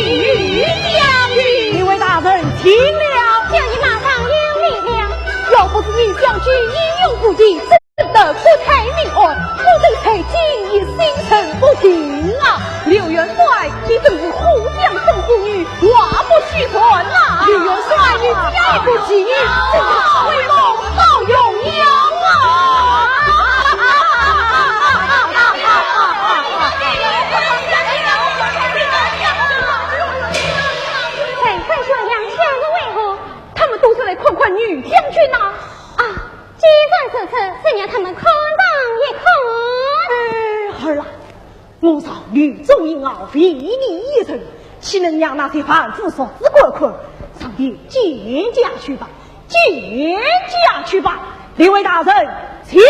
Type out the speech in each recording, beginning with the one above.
女将军。你为大人听了，将军马上有力量，要不是女将军英勇不敌，真的国泰民安，我等才今已心神不定啊！刘元帅，你真是虎将胜妇女，话不虚传啊！刘元帅，你再不起义，真是威风好荣耀啊！陈快说杨相是为何？他们都是来看看女将军呐！啊，机转此次，先让他们看上一看。儿啦，我上女中英傲，为你一人，岂能让那些凡夫俗子过客？上帝见驾去吧，见驾去吧！两位大人，请。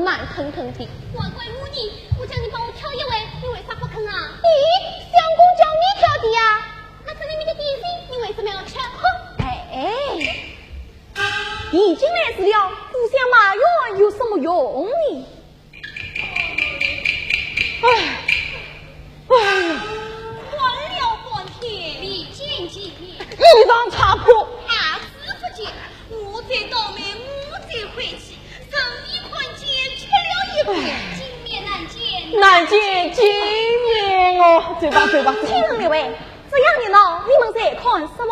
慢腾腾的，乖乖母女，我叫你帮我挑一位，你为啥不肯啊？咦，相公叫你挑的呀？那这里面的点心，你为什么要吃？已经来迟了，不想马药有什么用呢？换了半天，李经济一张茶谱，大师不见，我在倒霉，我在晦气。生意宽见，吃了一回，金面难见哦！嘴巴。听了没喂？这样的呢，你们在看什么？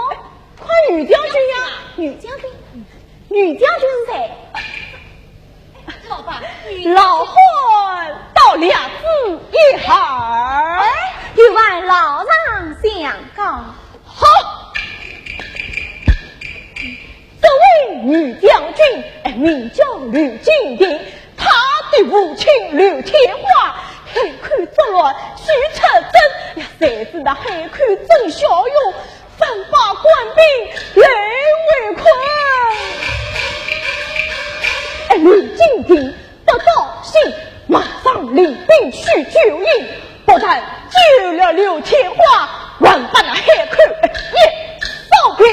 看女将军呀！女将军是谁？老爸，老汉到2字一孩，就按老丈相告。好，这位女将军名叫吕金玲，她的父亲吕天华海口作乱，许出征呀，谁知道海口征骁勇，反把官兵来围困。吕金玲得到信，马上领兵去救应，不但救了刘天华，还把那海口也扫平。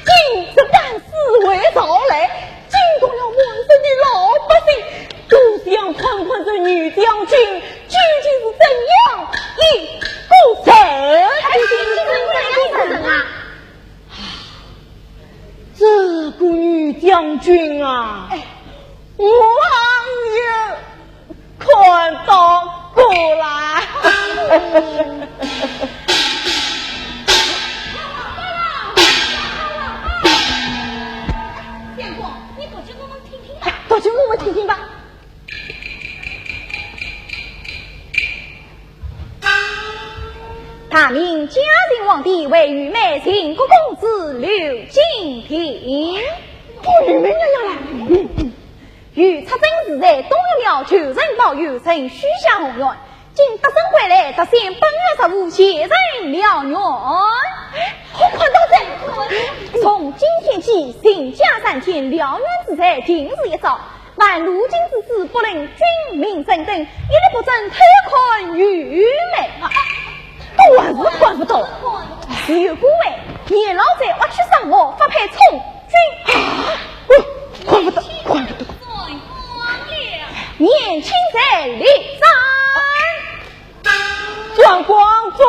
今这干事为朝来，惊动了满身的老百姓，都想看看这女将军究竟是怎样一个人。这个女将军啊，我也看到过来。相公，你过去我们听听吧。过去我们听听吧。查明嘉靖皇帝为玉梅亲国公子刘敬亭。玉梅娘娘来。御出征时在东岳庙求人保佑，曾许下宏愿。今得胜回来，特先本月15写人了愿。好快到这！从今天起，行家3天，了愿之财停止一招。凡如今之事，不论军民等等，一律不准偷看玉梅。我是管不到。有部位，年老者挖去上我，发配从军。管不到，管不到。年轻在立山，转光飞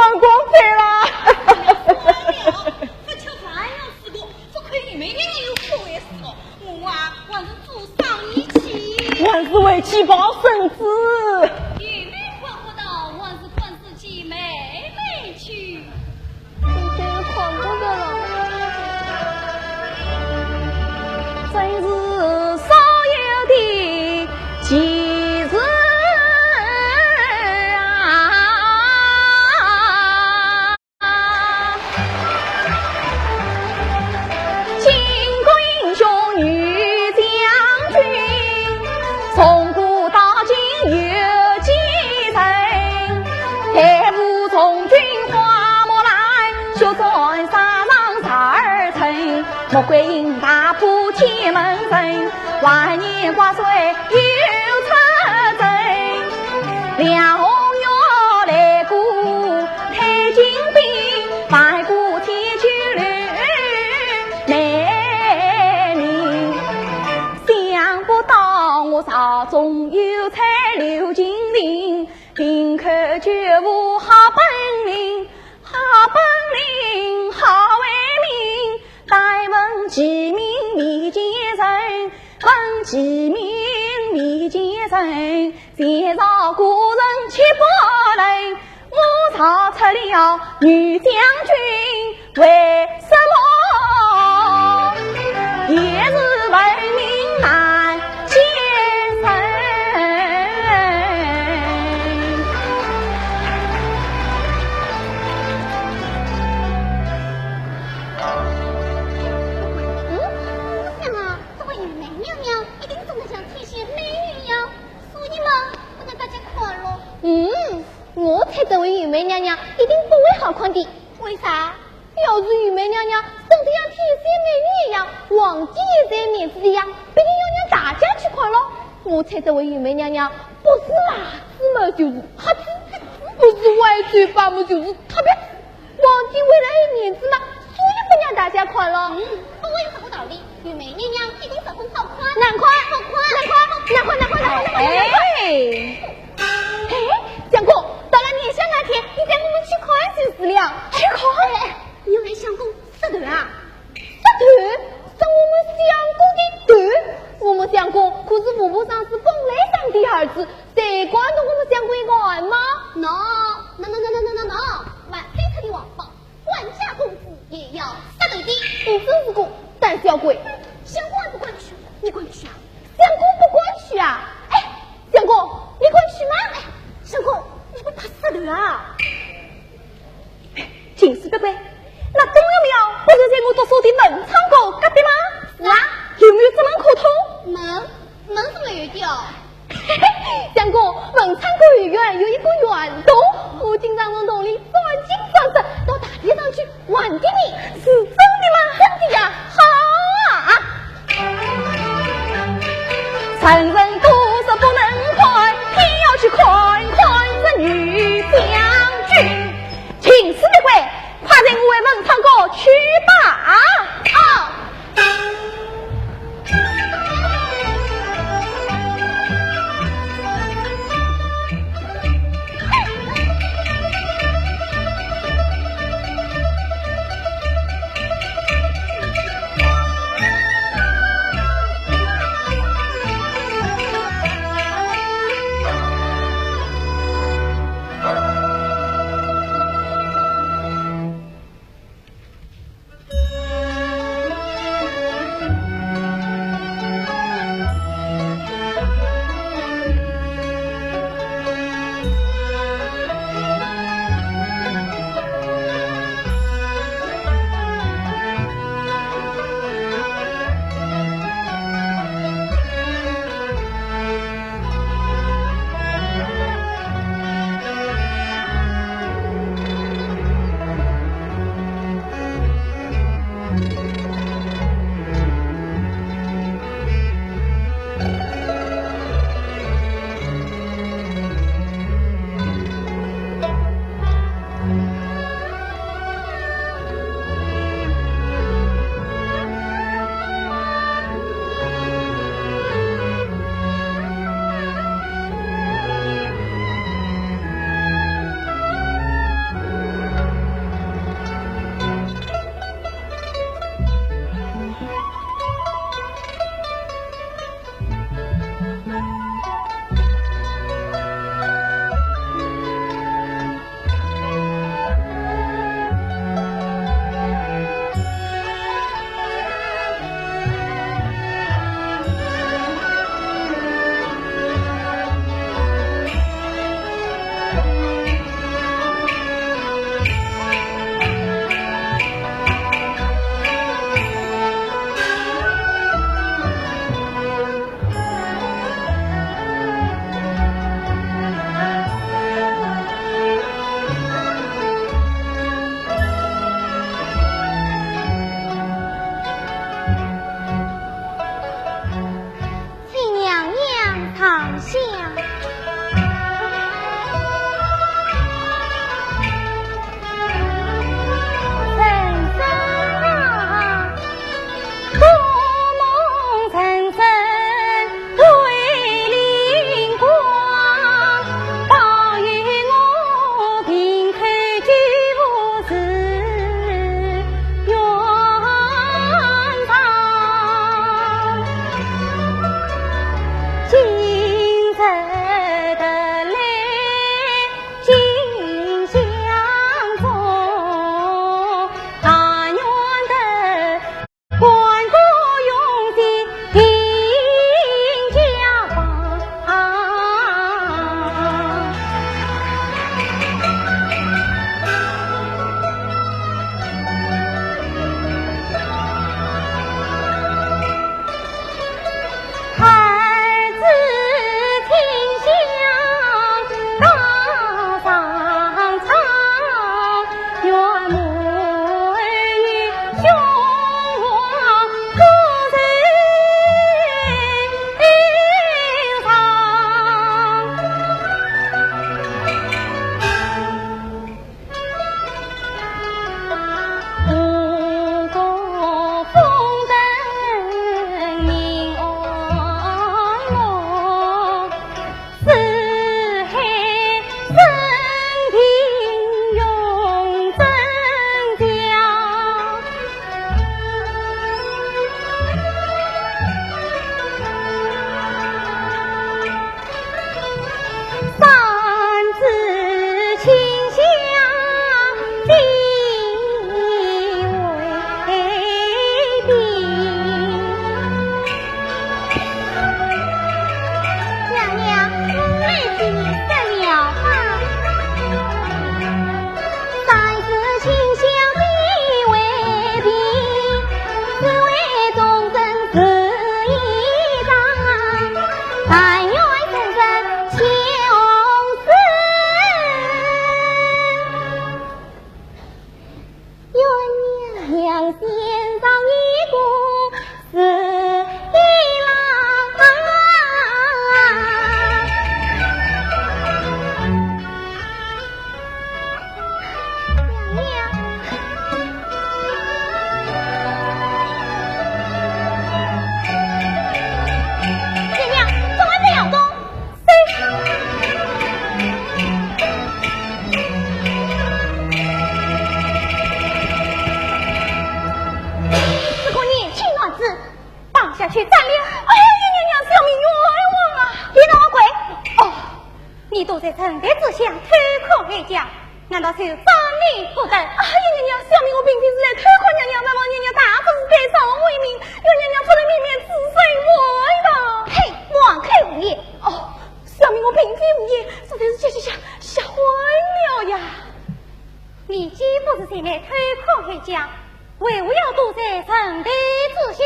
了。不吃饭要吃过，不亏你们人有口味是哦。我啊，还是做上一起。万事为妻保身子。玉梅管不到，还是管自己妹妹去。今天管不得了，真是少有的吉日啊！巾帼英雄女将军，从古到今有几人？太傅从军花木兰，绣转沙场12层。穆桂英大破天门阵，万年挂帅又出征。梁红玉来过太金兵，白过天秋绿美名。想不到我朝中有才刘金陵，平口绝无好本领，好本领好为民。待问其名未见人，问其名未见人。前朝古人七百人，我逃出了女将军，为什么也是闻名难见人？我猜这位玉梅娘娘一定不会好看的。为啥？要是玉梅娘娘生得像天仙美女一样，皇帝也在面子一样，必定要让大家去看咯。我猜这位玉梅娘娘不是辣子嘛，就是黑子；不是歪嘴巴嘛，就是特别。皇帝为了爱面子嘛，所以不让大家看咯。不会有什么道理。玉梅娘娘一定十分好看，难看，好看，难看。相公，到了年宵那天，你带我们去看就是了。去看？你来相公杀头啊？杀头？杀我们相公的头？我们相公可是父母上是风来上的儿子，谁管得我们相公一个案吗 ？No， 万岁特的王宝，万家公子也要杀头的。你真是个胆小鬼！相公不管去，你管去啊？相公不管去啊？哎，相公，你管去吗？相公，你不怕杀头啊？请示伯伯，那东岳庙不是在我读书的文昌阁隔壁吗？是啊，有没有这门可通？门是没有的哦。相公，文昌阁园院有一个园洞，我经常从洞里钻进钻出，到大街上去玩的你，是真的吗？真的呀！好啊！成人都是不能看，偏要去看这女将军。请示伯伯，快带我为文昌阁去吧！哦。难道是分明不得？哎呀，娘娘，小明我并非是在偷看娘娘，万望娘娘大不是对上我为民，有娘娘不能面面自身我的。嘿，妄开无言！哦，小明我并非无言，实在是吓坏了呀！你既不是前来偷看黑家，为何要躲在城台之下？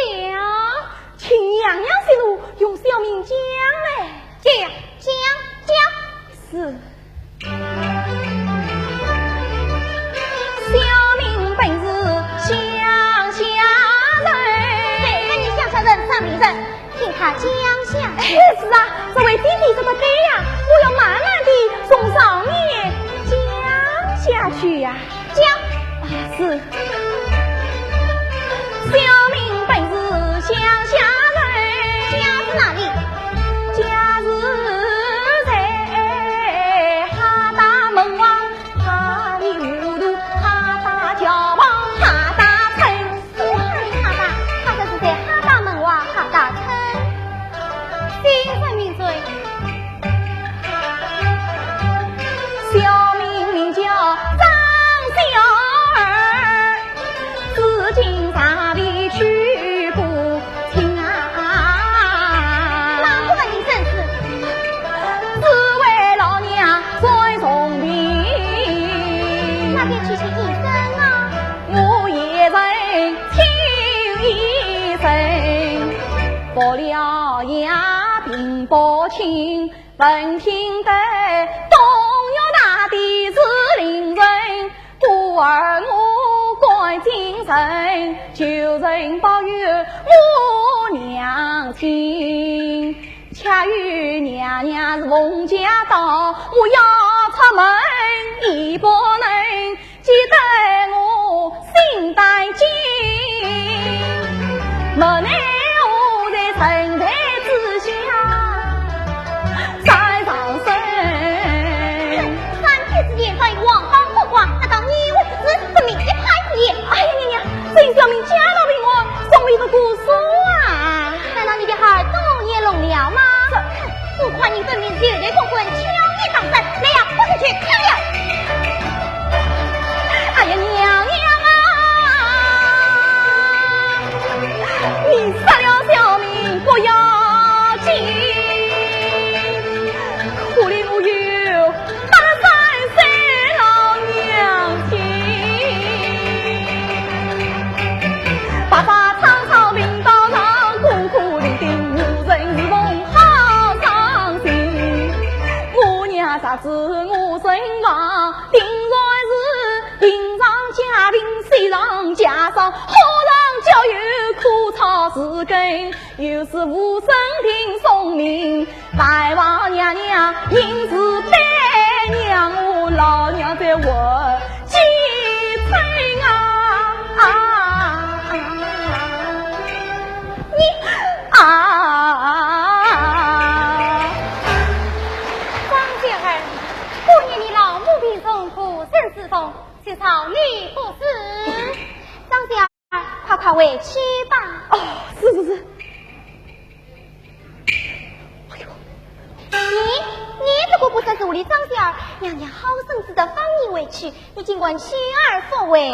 请娘娘息怒，用小明讲嘞，讲。是。小明本是乡下人，对，跟你乡下人上名人，听他讲下去。是啊，这位弟弟说的对呀，我要慢慢地从上面讲下去呀。讲是。小明本是乡下人，家是哪里？家是在哈大门王哈里糊涂哈大桥旁哈大村。哈大是在哈大门王哈大村。先生名谁？小明名叫张小儿，至今上里去不清啊。哪个问你正事？只为老娘再送病。那便去请医生啊。我也曾请医生，报了牙病报亲，闻听得东岳大帝是灵人，故而我该精神，求人保佑我娘亲。恰与娘娘是奉驾到，我要出门已不能，记得我心担惊。无奈我在城台之下山上身。3天之间到一个王方国光，难道你我不知，分明一派胡言？哎呀娘娘，真小明家到为我送了一个故事啊！难道你的孩多年聋了吗？不夸你分明是有人公棍，强力当真，来呀，我就去看了。哎呀娘娘啊，你杀了小明不要紧，可怜我有83岁老娘亲，爸爸常常病倒上，苦苦伶仃，无人是梦好伤心。我娘啥子我身亡，定然是病上加病，水上加伤，好人教育苦草是根，又是无声听送命，大王娘娘因此悲娘我老娘在我几村你张小儿，过年你老母病重，苦身之痛，就朝你不是。张小儿，快回去吧。哦，是。你这个不算是我的张小儿，娘娘好生值得放你回去，你尽管去而复为。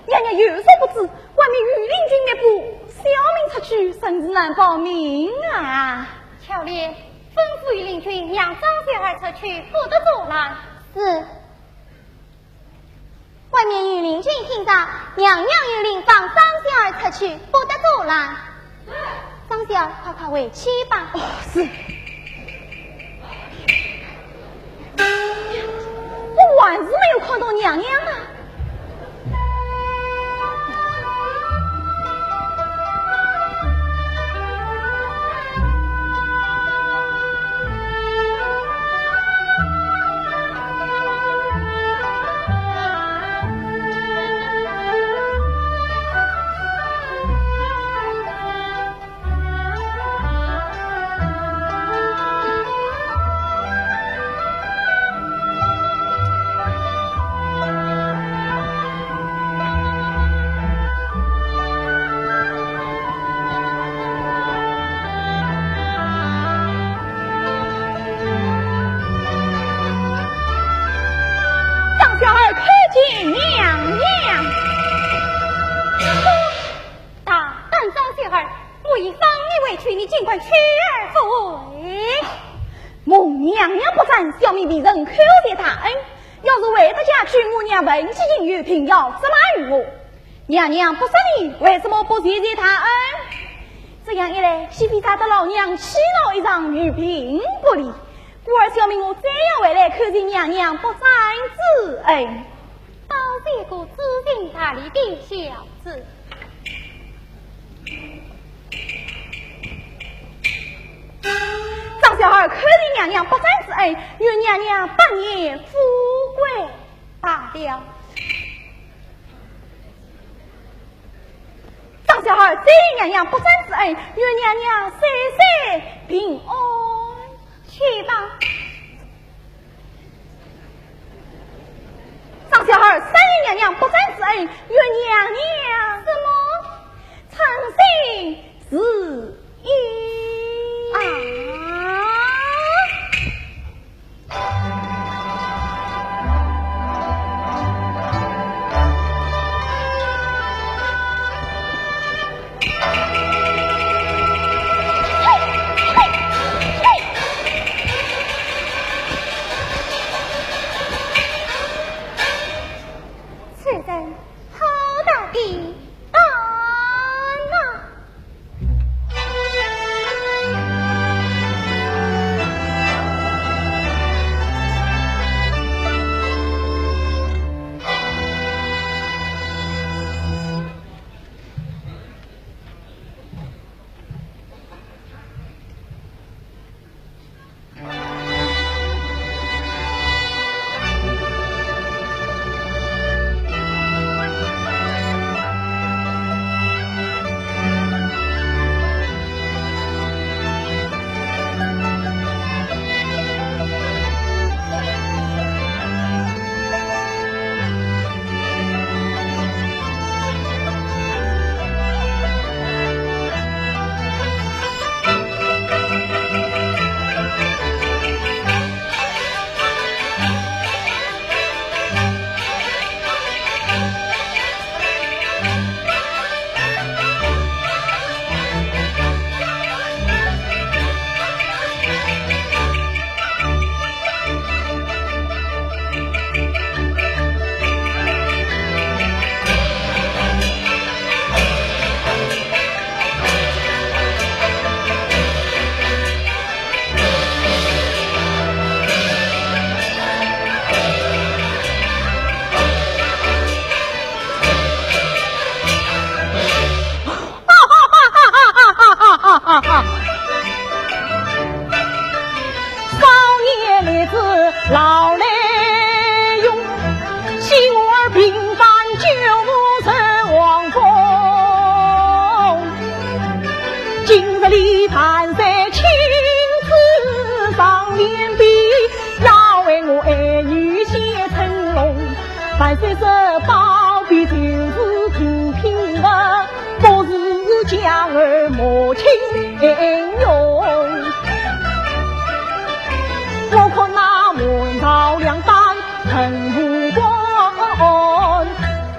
娘娘有所不知，外面御林军灭部，小明出去，甚至难保命啊！巧烈吩咐御林军，让张小孩出去不得阻拦。是。外面有邻居听到，娘娘有令放张小儿出去，不得阻拦。张小儿，快快回去吧。哦，是。我还是没有看到娘娘啊。蒙娘娘不赞，小民为人口谢大恩。要是为得家去，我娘文起应玉平要责骂于我。娘娘不杀你，为什么不谢谢他恩？这样一来，岂非砸得老娘气恼一场，玉平不利？故而小民我再要回来，可见娘娘不赞之恩。倒是个知情达理的小子。张小孩可怜娘娘不赞之恩，愿娘娘半夜富贵罢了。张小孩再娘娘不赞之恩，愿娘娘岁岁平安。去吧。张小孩三爷娘娘不赞之恩，愿娘娘什么长生子义啊！此人好大的胆啊！老来用，妻儿平凡就成王宫。今日里盘在亲自上面比，要为我儿女写成龙。万岁十宝贝就是平平的，不是将儿母亲用。我看那满朝两班很无关，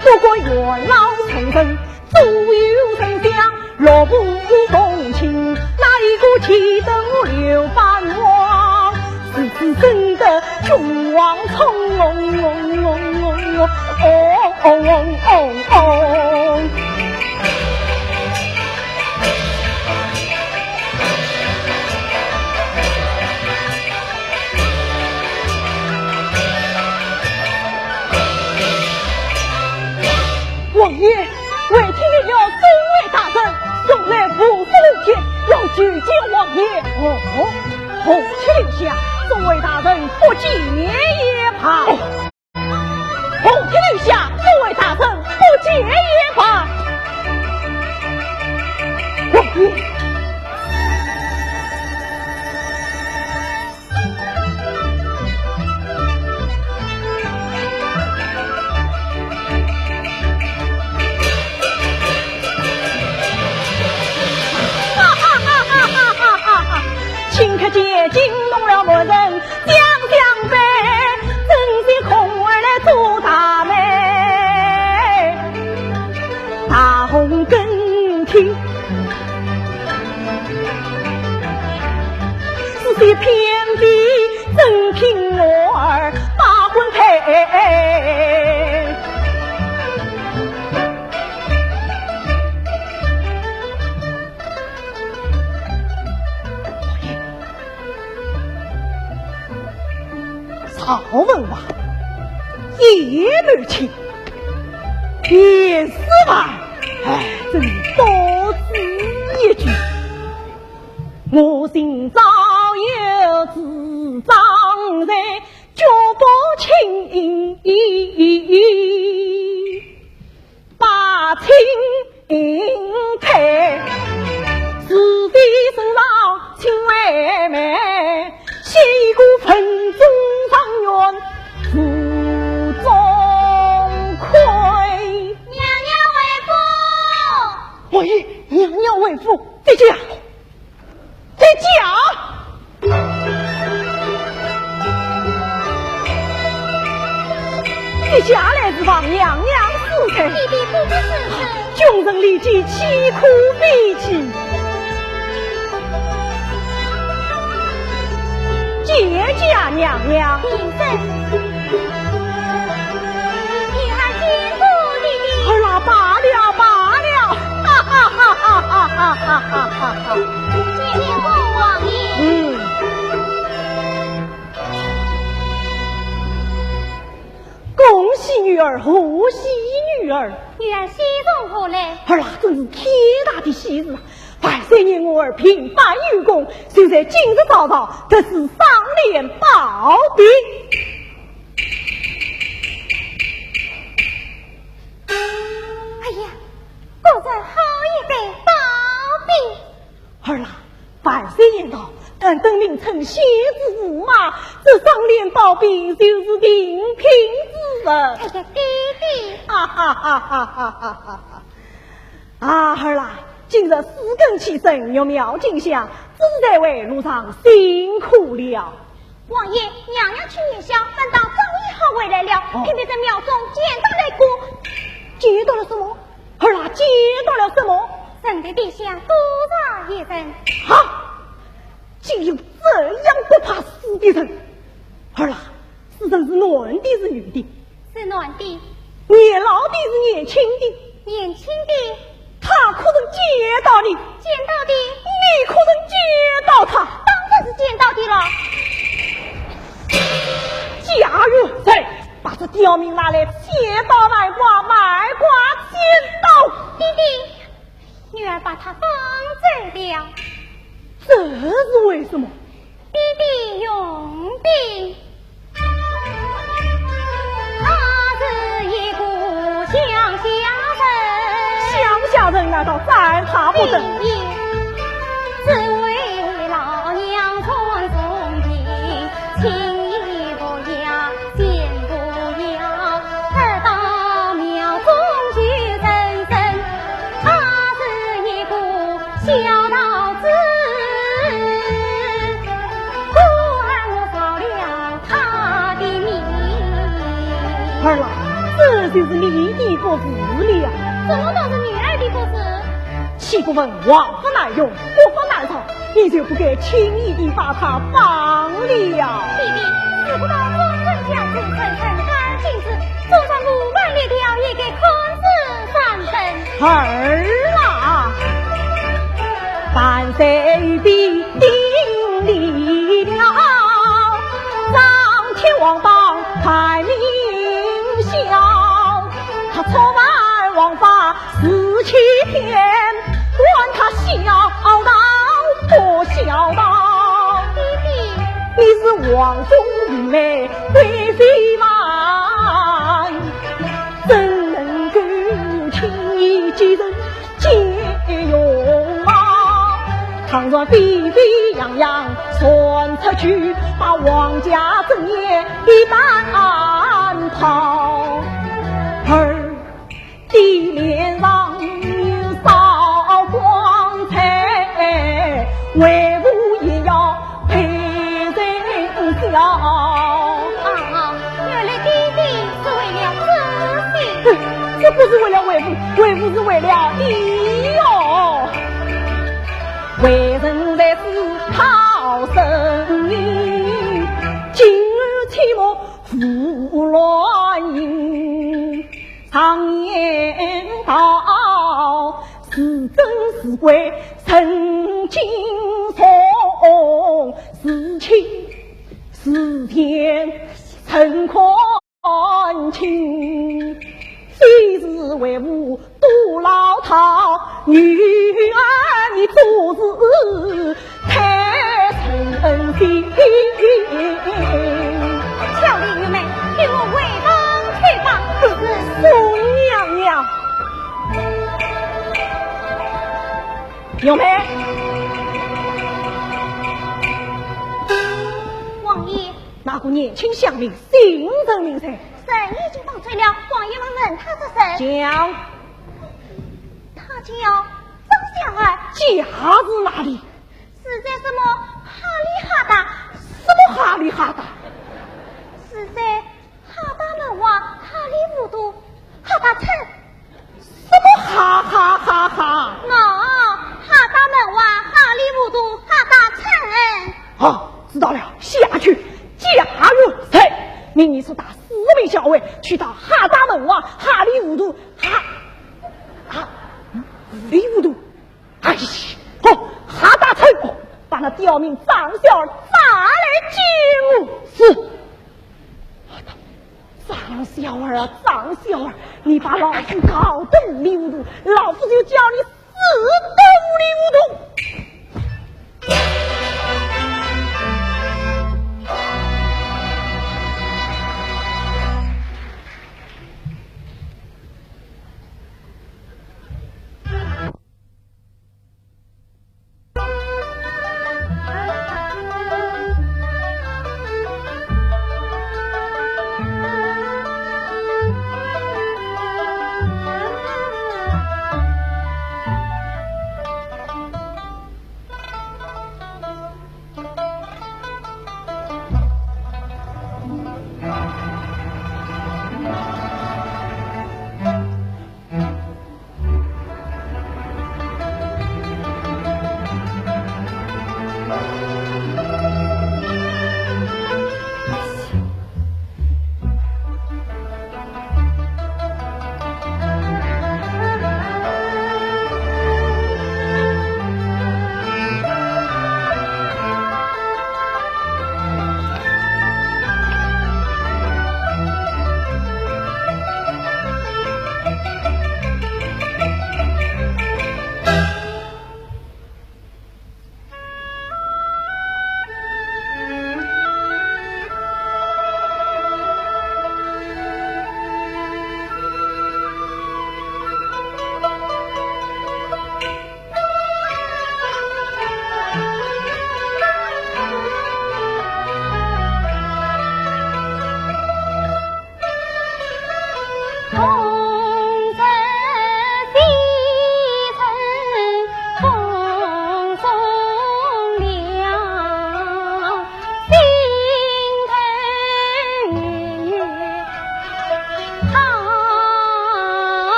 不过元老成身足有丞相，若不共情，哪一个气得我刘半王？是君王从容，王爷，为听见了中尉大人送来56天，要举荐王爷。红旗留下，中尉大人不接也罢。红旗留下，中尉大人不接也罢。王爷。顷刻间惊动了莫人，将将背，真是空儿来做大媒。大红更替，是谁偏地真凭我儿把婚配？曹文王也不亲，也是吧？真多此一举。我心早有自长在，绝不轻把亲配，是非身上亲妹妹，西湖分中上元负中亏。娘娘为父，王爷，娘娘为父，在家，在家。接下来之方，娘娘赐给弟弟不知世事，众人立即凄哭悲泣。谢家娘娘，平身，你还辛苦弟弟。儿啦，罢了，哈哈哈哈哈哈哈哈哈哈！谢谢父王爷。恭喜女儿，贺喜女儿！女儿喜从何来？儿啦，真是天大的喜事！百岁年我儿平凡有功，就在今日早早得是赏脸报禀。哎呀，果真好一对报禀！儿啦，百岁年到，但等名称先子驸马，这赏脸报禀就是平平之人。哎呀，弟弟，哈哈哈哈哈哈哈！啊，儿啦！今日四更起身，有庙进香，只是在为路上辛苦了。王爷，娘娘去夜宵，难道早已好回来了？偏偏在庙中见到了个，见到了什么？儿啦，见到了什么？臣的陛下多大一人？啊！竟有这样不怕死的人！儿啦，此人是男的，是女的？是男的。年老的是年轻的？年轻的。他可曾见到你？见到的。你可曾见到他？当然是见到的了。假如谁把这刁民拿来切刀卖瓜，卖瓜切刀？弟弟，女儿把他放走了。这是为什么？弟弟用兵，他是一股乡下人。乡下人难道赞他不得？只为老娘传宗庭，情义不要，见不要，而到庙中去认真，他是一股小道子，故而我报了他的名。儿啦，这就是你的不是了。怎么都是女儿的不是？岂不问王法难用，国法难逃，你就不该轻易地把他放了。弟弟，死不到儿啦，万岁必定立了，张天王榜太明晓，他出卖王法17天，管他孝道不孝道。弟弟，你是王中玉美贵妃嘛，怎能够轻易继任借用啊？倘若沸沸扬扬传出去，把王家正业一半跑，儿的脸上有少光彩，为父也要陪人笑。啊，原来弟弟是为了自己。这不是为了为父，为父是为了你哟。为人在此讨生意，今日期末胡乱饮，常言道，是真是鬼曾经从，是情是天曾看清，非是为母独老套，女儿你做事太诚心。小丽玉妹，给我回房去吧。宋娘娘，有没？王爷，那个年轻乡民姓陈名谁？神已经到嘴了，王爷们问他的神，讲他叫张香儿，家子哪里？是在什么哈里哈达？什么哈里哈达？是在哈达门外哈里五都哈达城。什么哈哈哈哈？哈达门外哈里五都哈达城。好，知道了，下去加入谁？命你所打4名校尉去到哈达门外哈里五都里五都，哎呀，好哈达城，把那刁民张小儿打来见我。是。张小儿啊，张小儿，你把老夫搞动里五都，老夫就叫你死动里五都。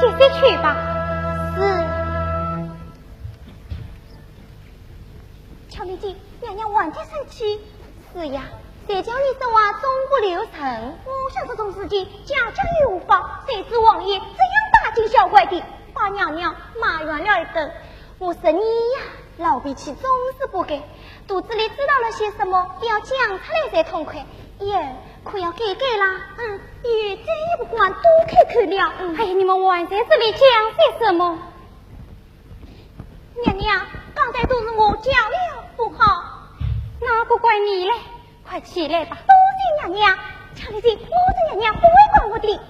歇歇去吧。是。乔丽姐，娘娘晚点生气。是呀，谁叫你说话总不留神？我想这种事情家家有法，谁知王爷这样大惊小怪的，把娘娘骂冤了一顿。我说你呀，老脾气总是不改，肚子里知道了些什么，要讲出来才痛快。耶，可要改改啦。也再也不管多看看了。哎呀，你们还在这里讲些什么？娘娘，刚才都是我讲了不好，那不怪你嘞，快起来吧。多谢娘娘，乔丽姐，我的娘娘不会管我的。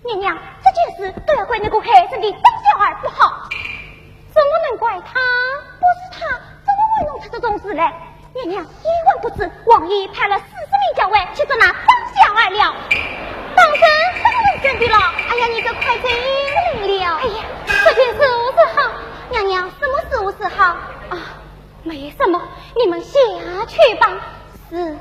娘娘，这件事都要怪那个孩子的当小孩不好。怎么能怪他？不是他，怎么会弄出这种事来？娘娘一问不知，王爷派了40名校尉去捉拿张小儿了。当真？当然真的了。哎呀，你可快真灵了。哎呀，这件事无是好。娘娘，什么事无是好？啊，没什么，你们下去吧。是。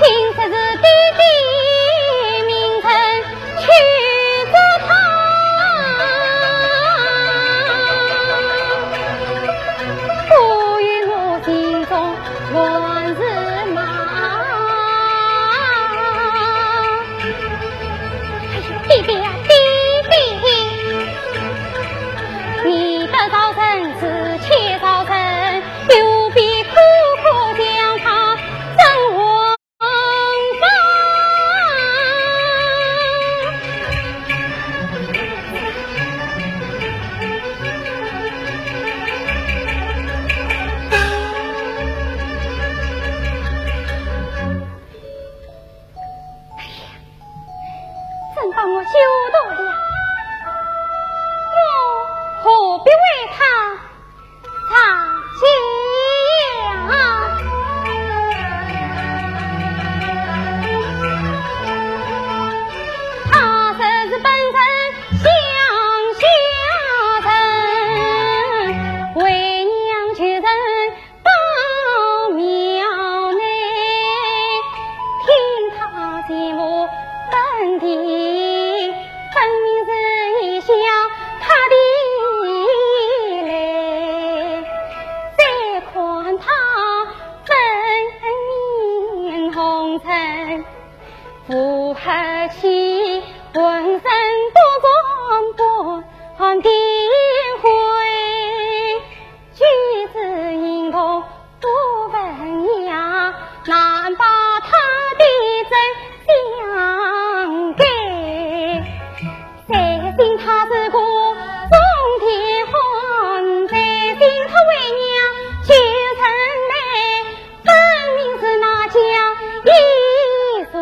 听说是弟弟名称去着他，不与我心中乱日马。哎呀，弟弟呀，弟弟，你的早晨是切早晨，有必苦苦将他生活。把我羞到了，我何必为他擦鞋啊？他这是本身向下沉，为娘去人到庙内，听他节目本地。分明是一笑他的泪，再看他粉面红尘，复合起浑身不装不点灰，举止应同不文雅，难把他的真相给。再信他是个中天皇，再信他为娘救成美，分明是那家一书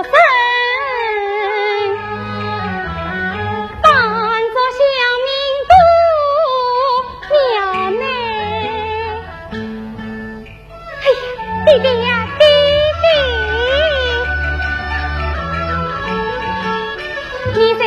生，扮作乡民不庙内。哎呀，弟弟呀，弟弟，你在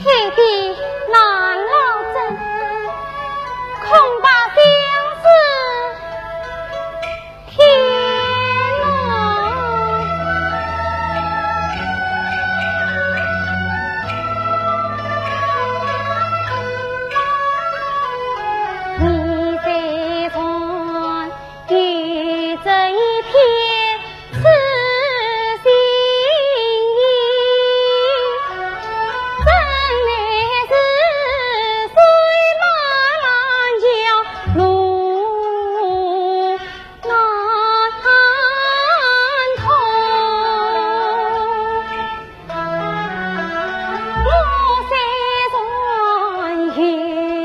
天地难劳真，恐怕相思天难。你在船遇这一片痴心意，真乃是水马郎桥路难通。我在船遇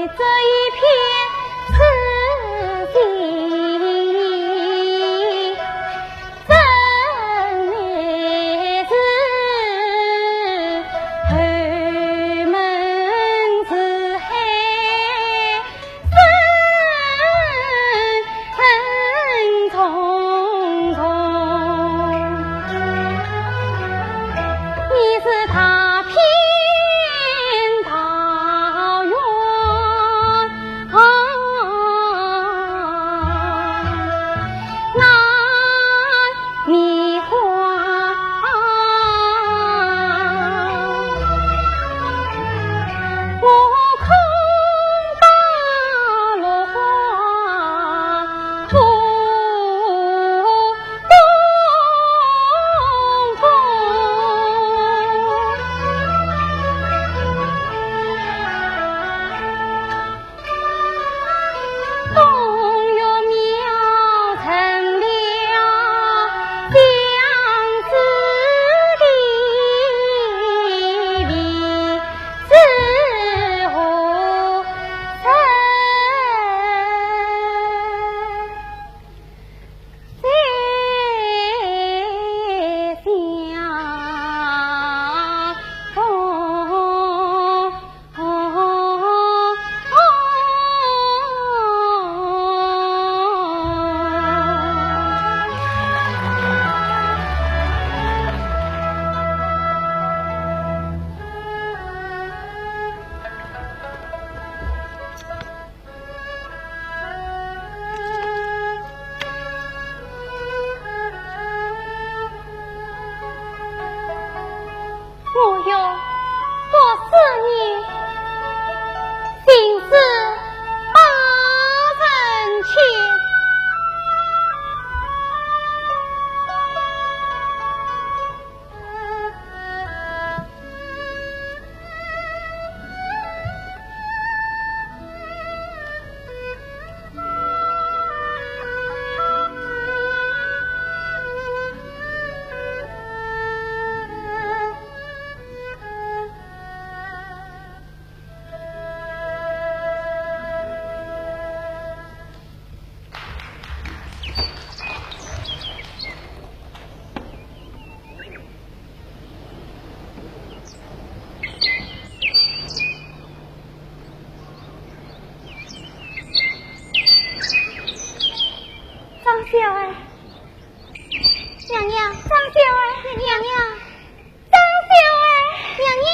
这一片痴心意，真乃是后门之海深重重。你是踏遍大原难迷花，我空大落花不东风。冬月苗成了相思的离之何成？我有多思你，心思八分情。张小儿，娘娘，张小儿，娘娘，张小儿，娘娘。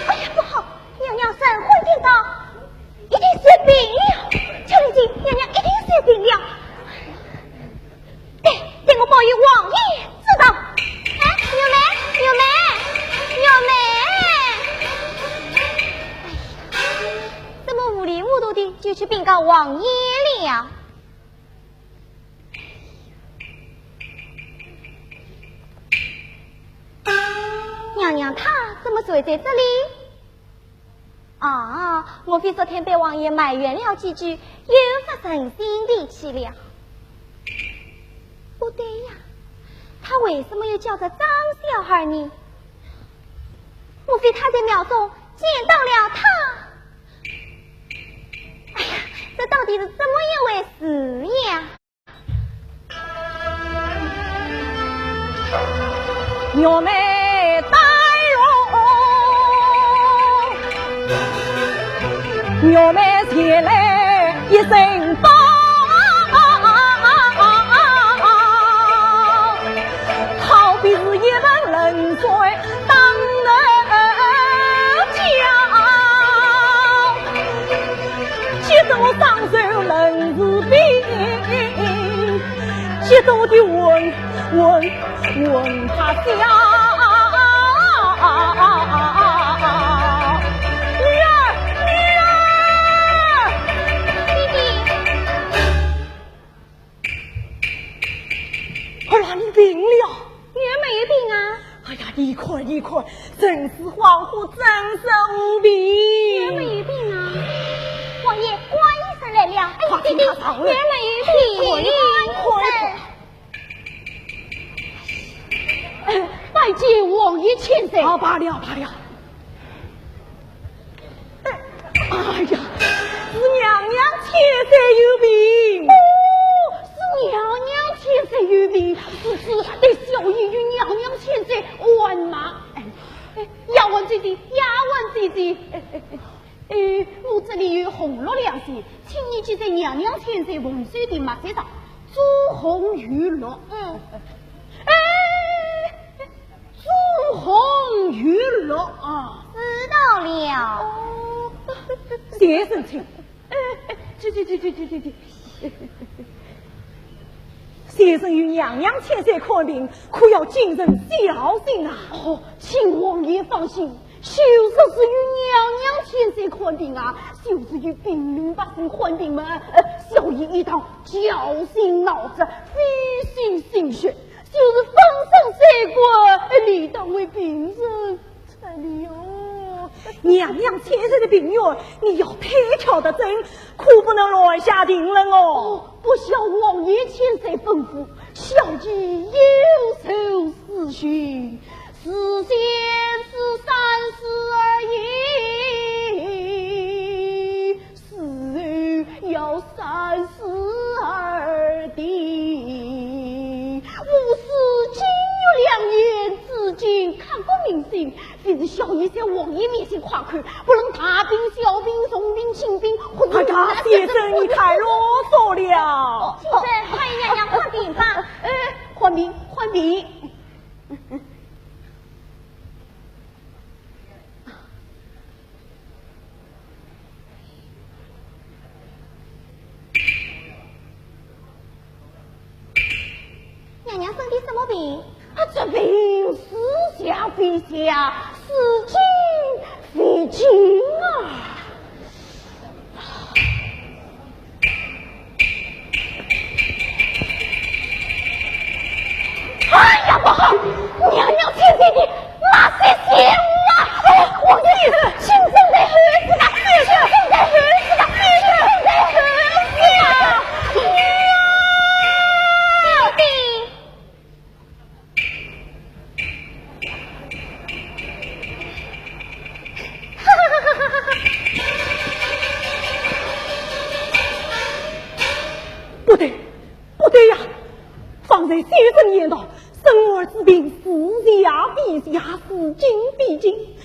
哎呀，不好，娘娘神魂颠倒，一定是病了。秋灵精，娘娘一定是病了。对我报与王爷知道。有梅，怎么糊里糊涂的就去禀告王爷了？娘娘她怎么睡在这里？啊，莫非昨天被王爷埋怨了几句，又发神心地气了？不对呀，他为什么又叫着张小孩呢？莫非他在庙中见到了他底是怎么一回事呀？鸟妹带容，鸟妹前来一声报，好比是一盆冷水当人浇，接着我上手冷是冰，接着我的问他家，女儿，弟弟，儿啊，你病了？女儿没病啊，哎呀，你看，真是恍惚，真是无女儿病。没病啊。王爷，关医生来了。哎，弟弟，女儿没病。拜见王爷千岁。罢了。哎呀，是娘娘千岁有病。是娘娘千岁有病，此次得小爷与娘娘千岁万马。要问姐姐，我这里有红落两些，请你记在娘娘千岁文书的马赛上，朱红玉落。朱红玉落啊！知道了。先生请。先生与娘娘千岁看病，可要谨慎小心啊！请王爷放心，就是与娘娘千岁看病啊，就是与平民百姓看病嘛。小爷一趟绞心脑子，费心心血，就是风声水过，理当为病人才了。娘娘千岁的病源，你要配巧的诊，可不能乱下定论哦。不效王爷千岁吩咐，小爷有所思绪，事先是三思而已，事后要三思而定。无事金玉良言，至今刻骨铭心。非是小爷在王爷面前夸口，不论大病小病重病轻病，或者先生你太啰嗦了。现在快娘娘换病吧。换病。娘娘身体什么病？这病似下非下，似惊非惊啊！哎呀，不好！娘娘千岁的那些邪物啊！我的意思，亲生的儿子啊，亲生的儿子啊，亲生的儿子啊！不对呀！方才先生言道，生儿之病，事下必下，事尽必尽。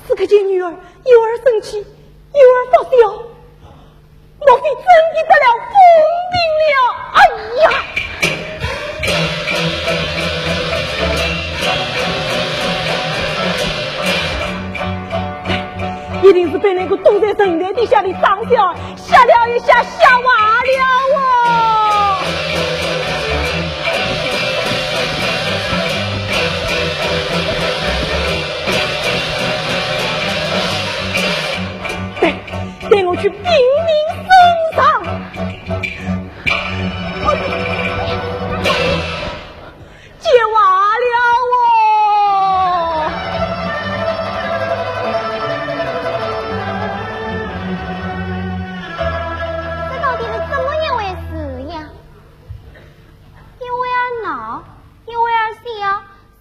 此刻见女儿有儿生气，有儿发烧，莫非真的得了疯病了？哎呀！一定是被那个堵在神殿底下的张小吓了一下，吓娃了哦。带我去禀明圣上。接娃了哦。这到底是怎么一回事呀？因为儿闹，因为儿笑，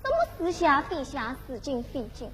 什么事下非下，事尽非尽。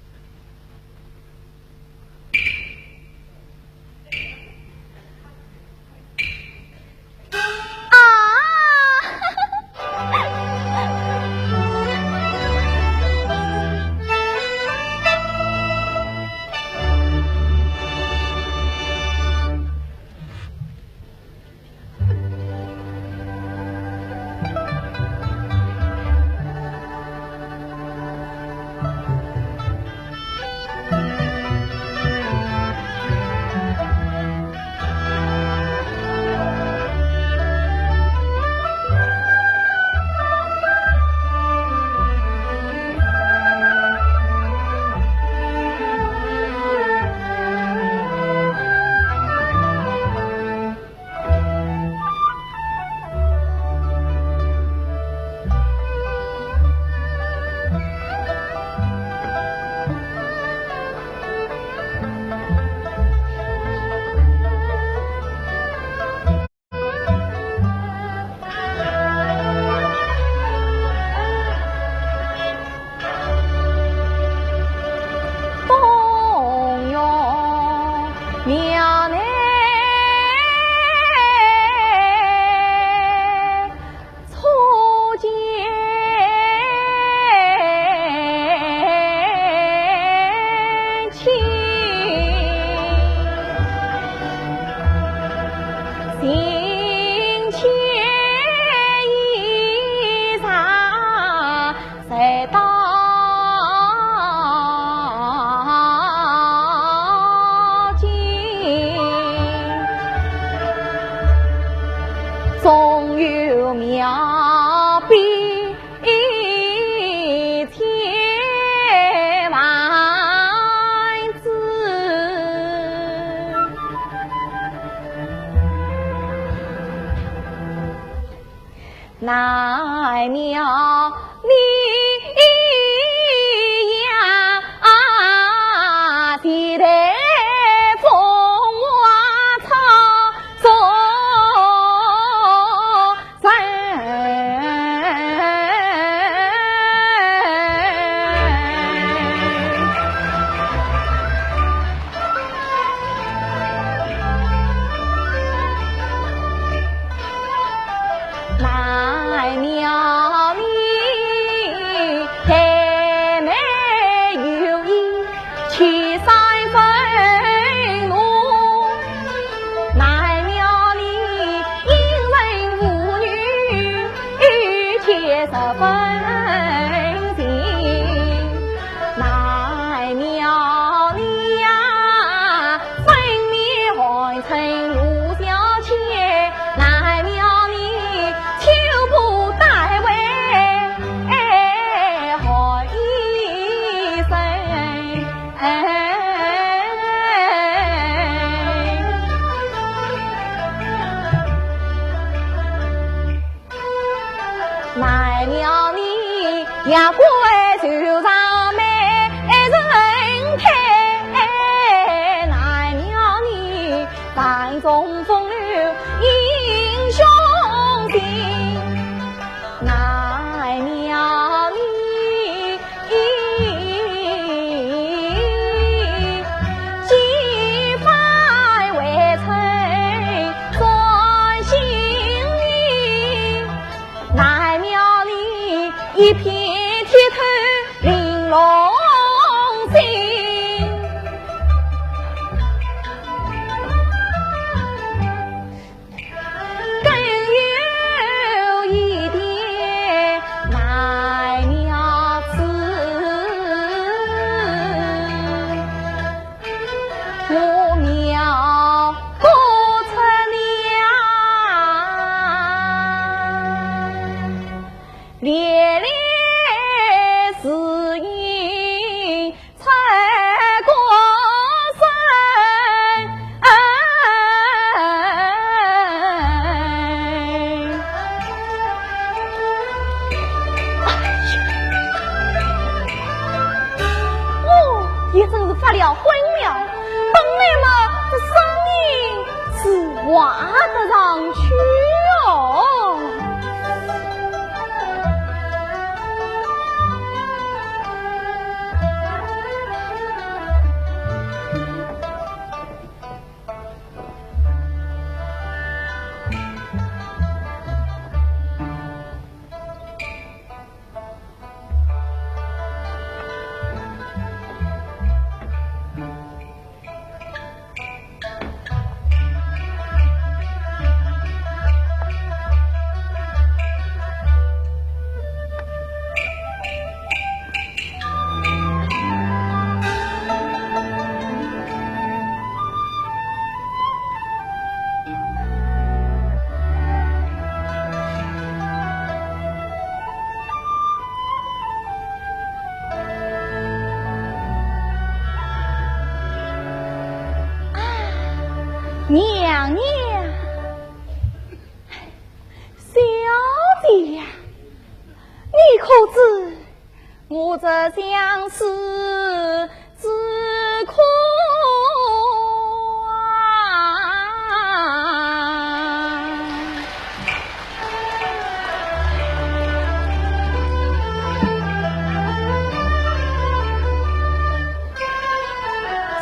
庙内初见亲，心切衣裳谁当今，总有庙比千万字，乃庙里呀地头风花草走人，乃庙里太美有意七三分怒，乃庙里英文妇女七十分情，乃庙里呀分面寒春如小妾，乃庙里秋不带回好医生，乃庙里呀贵就上美人态，乃庙里山中风流英雄心，乃庙里几番围城转心意，乃庙里一片铁头玲珑心，更有一点乃庙子，我庙不出娘，烈烈是因才过身，也真是发了昏了。本来嘛，这生命是画得上去哦。娘娘，小姐呀，你可知我这相思之苦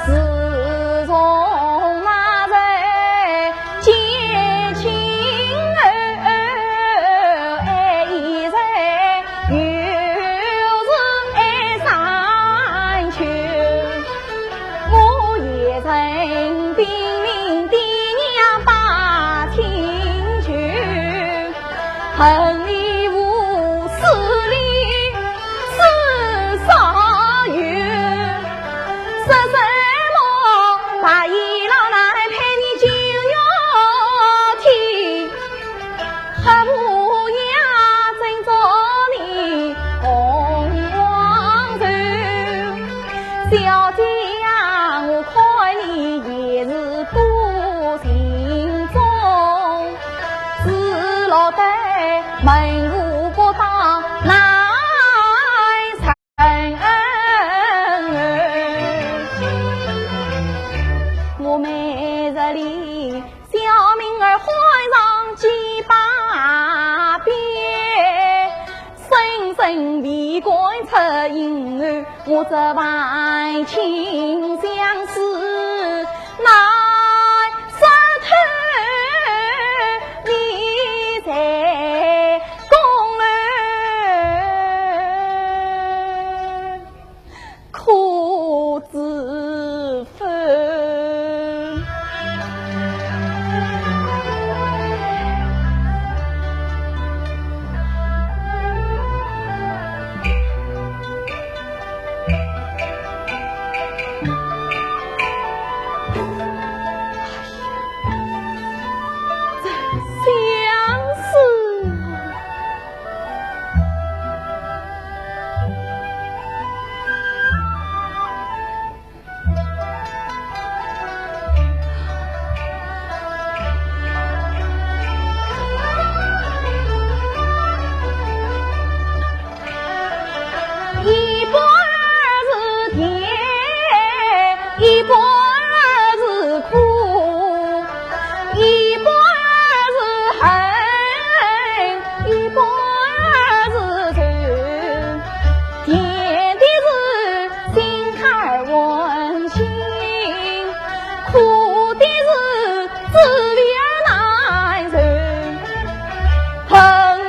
自从兵临敌娘把亲眷，恨里无势力是少远，说什么大姨老来陪你就要听，何不呀正着你红光头，小姐呀我看你也是多情重，只落得门户不当来成我每日里小命儿换上几把鞭，深深为官出银儿，我这万亲相思乃杀头你在宫儿苦自分。一半是苦，一半是恨，一半是愁。甜的是心坎温馨，苦的是滋味难受，恨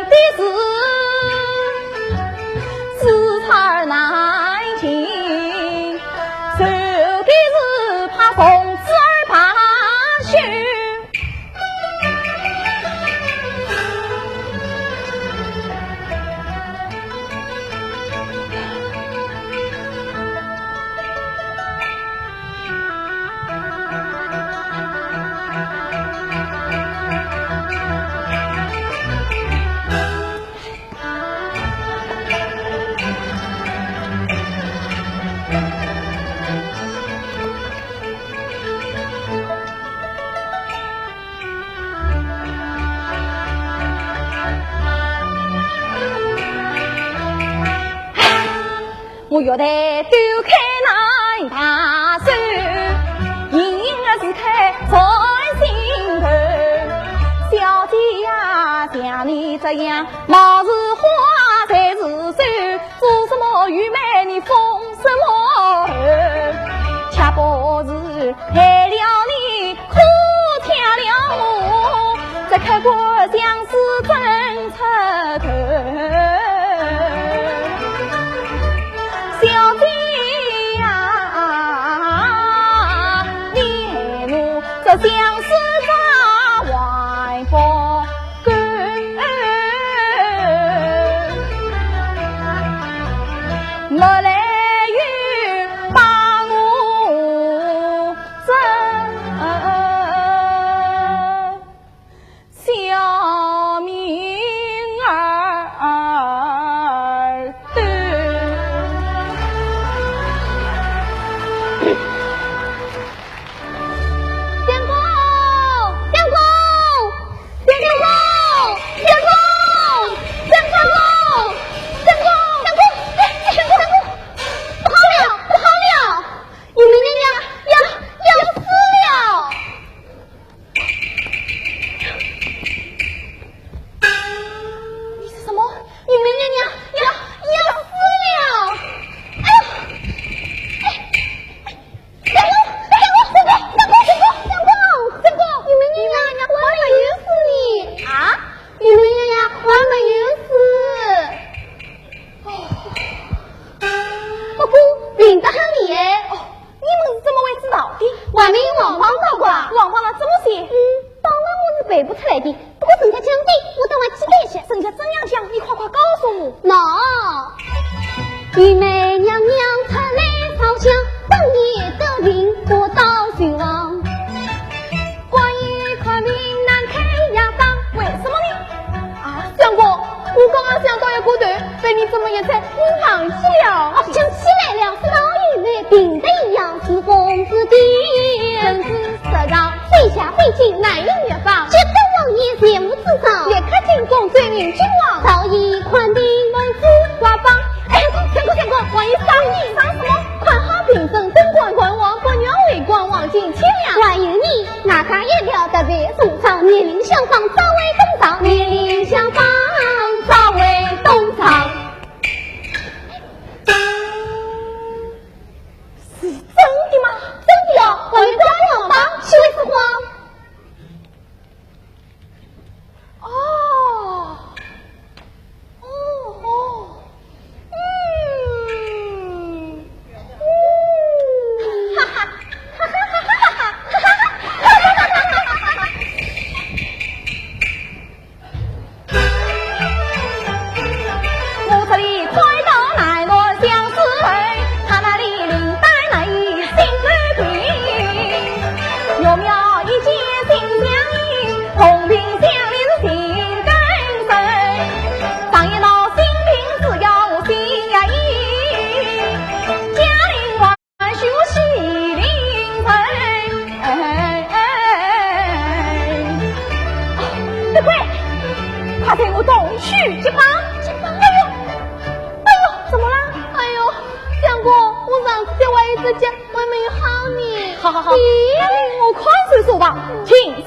的是丝柴难尽。从此而爬去，我要得丢开那大手，盈盈儿是开在心头。小姐呀，像你这样貌似花才是手，做什么愚昧你疯什么后，恰不是害了你苦抢了我，这刻骨相思真出头。小姐呀，你害我这相思在怀不干，没来由把我这小命儿断。出来的，不过人家讲的，我等会期待一下。人家怎样讲？你快快告诉我。喏，玉梅娘娘出来朝香，当夜得病我到兴亡。关于快命难开牙当，为什么呢？啊，相公，我刚刚想到一个段，被你这么一猜，我忘记了。想起来了，是老玉梅病得一样，是红是地，人之色让，费下费尽难用药方。结果王爷羡慕之上，立刻进宫追命君王，早已宽定文字挂榜。哎，相公，王爷赏你赏什么？宽好平生，登官观望，不鸟为官，望尽千两。还有你，哪他也了得在宋朝，年龄相仿，早为东厂，年龄相仿，早为东厂。是真的吗？真的哦，王爷抓你王榜，岂为是谎？好，我快速说吧，请吃。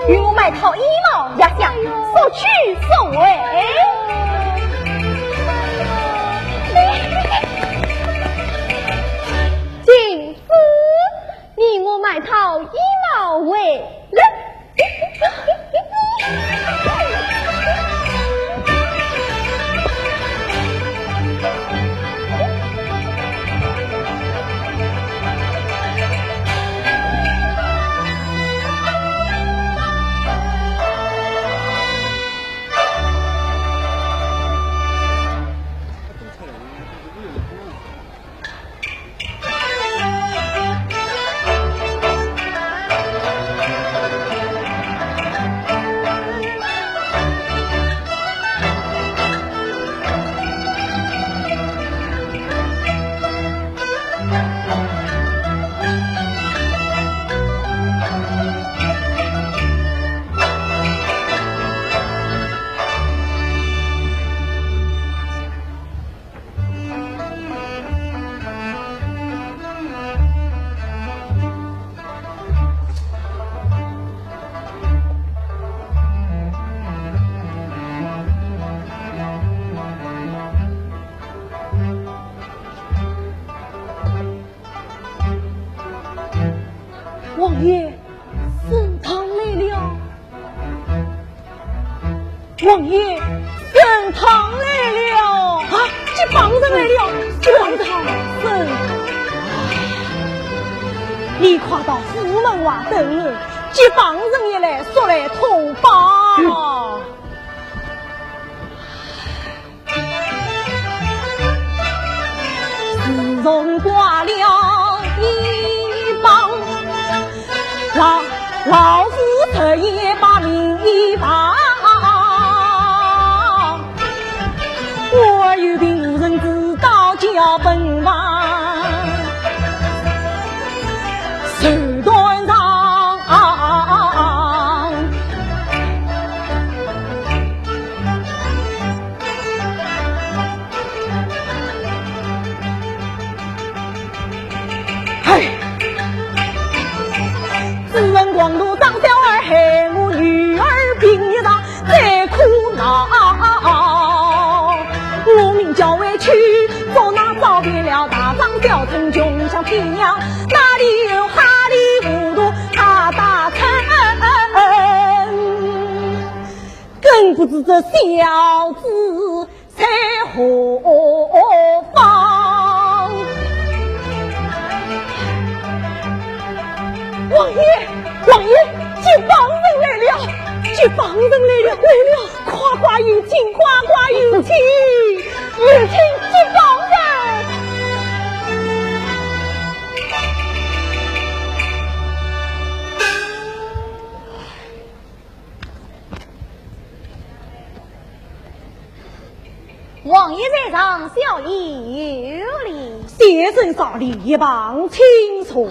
与我买套衣帽压箱，索取所为。请吃，你我买套衣帽为。王爷，升堂来了！王爷，升堂来了！啊，这帮人来了！这帮堂升！你快到府门外等我，这帮人也来说来通报。自从挂了一帮。老夫特意把名一放，我有病无人知道叫本王手段上。广路张小儿害我女儿病一场，再苦恼。我命叫委屈，做那招别了大张吊成穷乡僻娘，哪里有哈里糊涂他大臣，更不知这小子在何方。王爷，王爷，救帮人来了，救帮人来了，夸夸有情，夸夸有情，有情救帮人。王爷在上，小爷有礼。先生上礼一旁，请坐。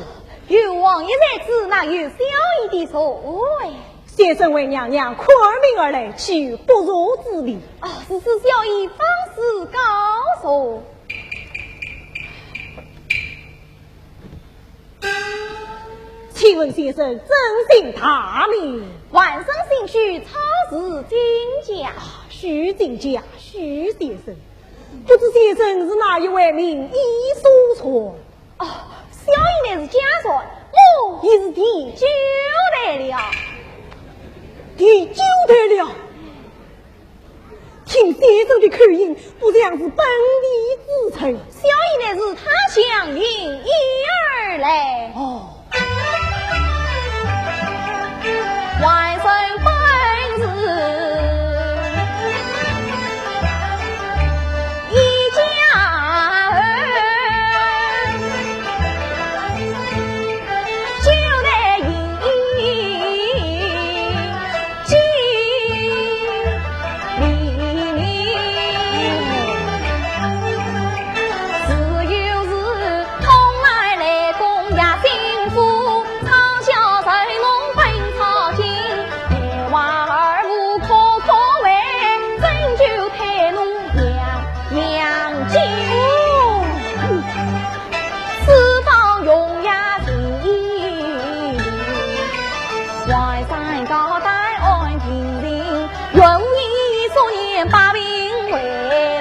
有王爷在此，哪有小爷的所谓？先生为娘娘宽命而来，岂有不如之理？是小爷方事告诉。请问先生真姓大名？万生姓许，超氏金家。许金家，许先生，不知先生是哪一位名医所传？小爷乃是家传，我也是第九代了。第九代了。听先生的口音，不像是本地之臣。小爷乃是他乡云一而来。万生本是一家儿，九代金里只有是同来公家幸福，长啸神龙奔朝廷，夜晚二五可可为，针灸太奴娘酒，四方荣雅地，淮山高台安平林，云衣数年把兵为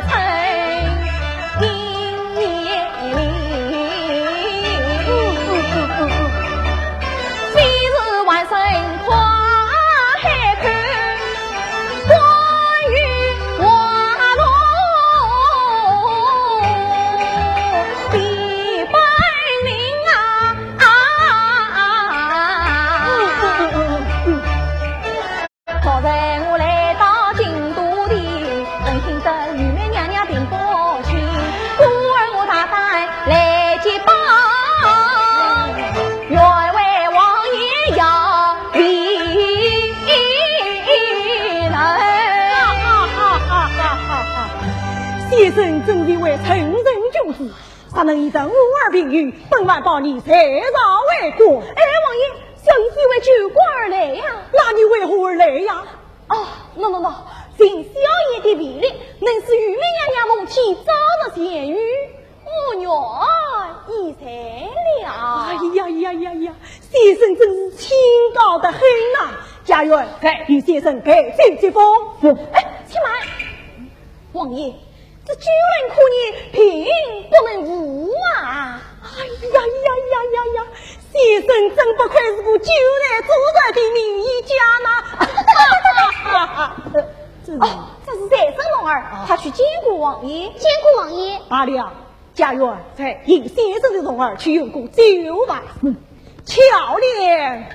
臣，阴年里，非是万生跨海口，关于华龙的本领昨日我来到京都的，正听得玉梅娘娘禀报亲，故而我大胆来接帮，原为王爷要离先生真是位成人君子，啥能以这无儿评语，本晚报你才上为国。王爷，小爷是为救国而来呀。那你为何而来呀？喏，凭小爷的命令，能使玉梅娘娘母亲遭了监狱，我女儿已才了。哎呀，先生真是清高得很呐！家园，与先生改奏一封。且慢，王爷，这救人可怜，平不能无啊！哎呀，先生真不愧是个救人助人的名医家呢！这是再生龙儿，他去见过王爷。见过王爷。罢了，家园才应先生的容儿去用过酒吧。巧莲，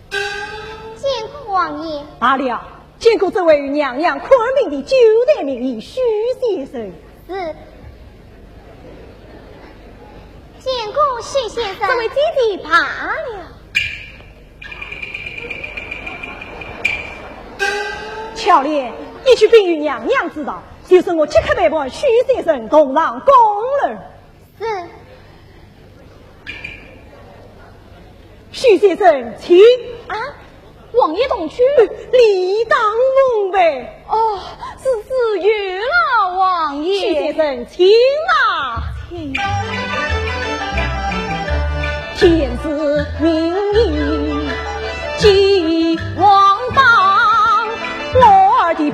见过王爷。罢了，见过这位娘娘宽命的九代名医许先生。是。见过许先生。这位姐姐罢了。巧莲，你去禀与娘娘知道，就是我即刻陪伴许先生同上宫了。是。许先生，请。王爷同去，理当蒙呗。是有了，王爷。许先生，请请。天子名义即王邦，我儿的评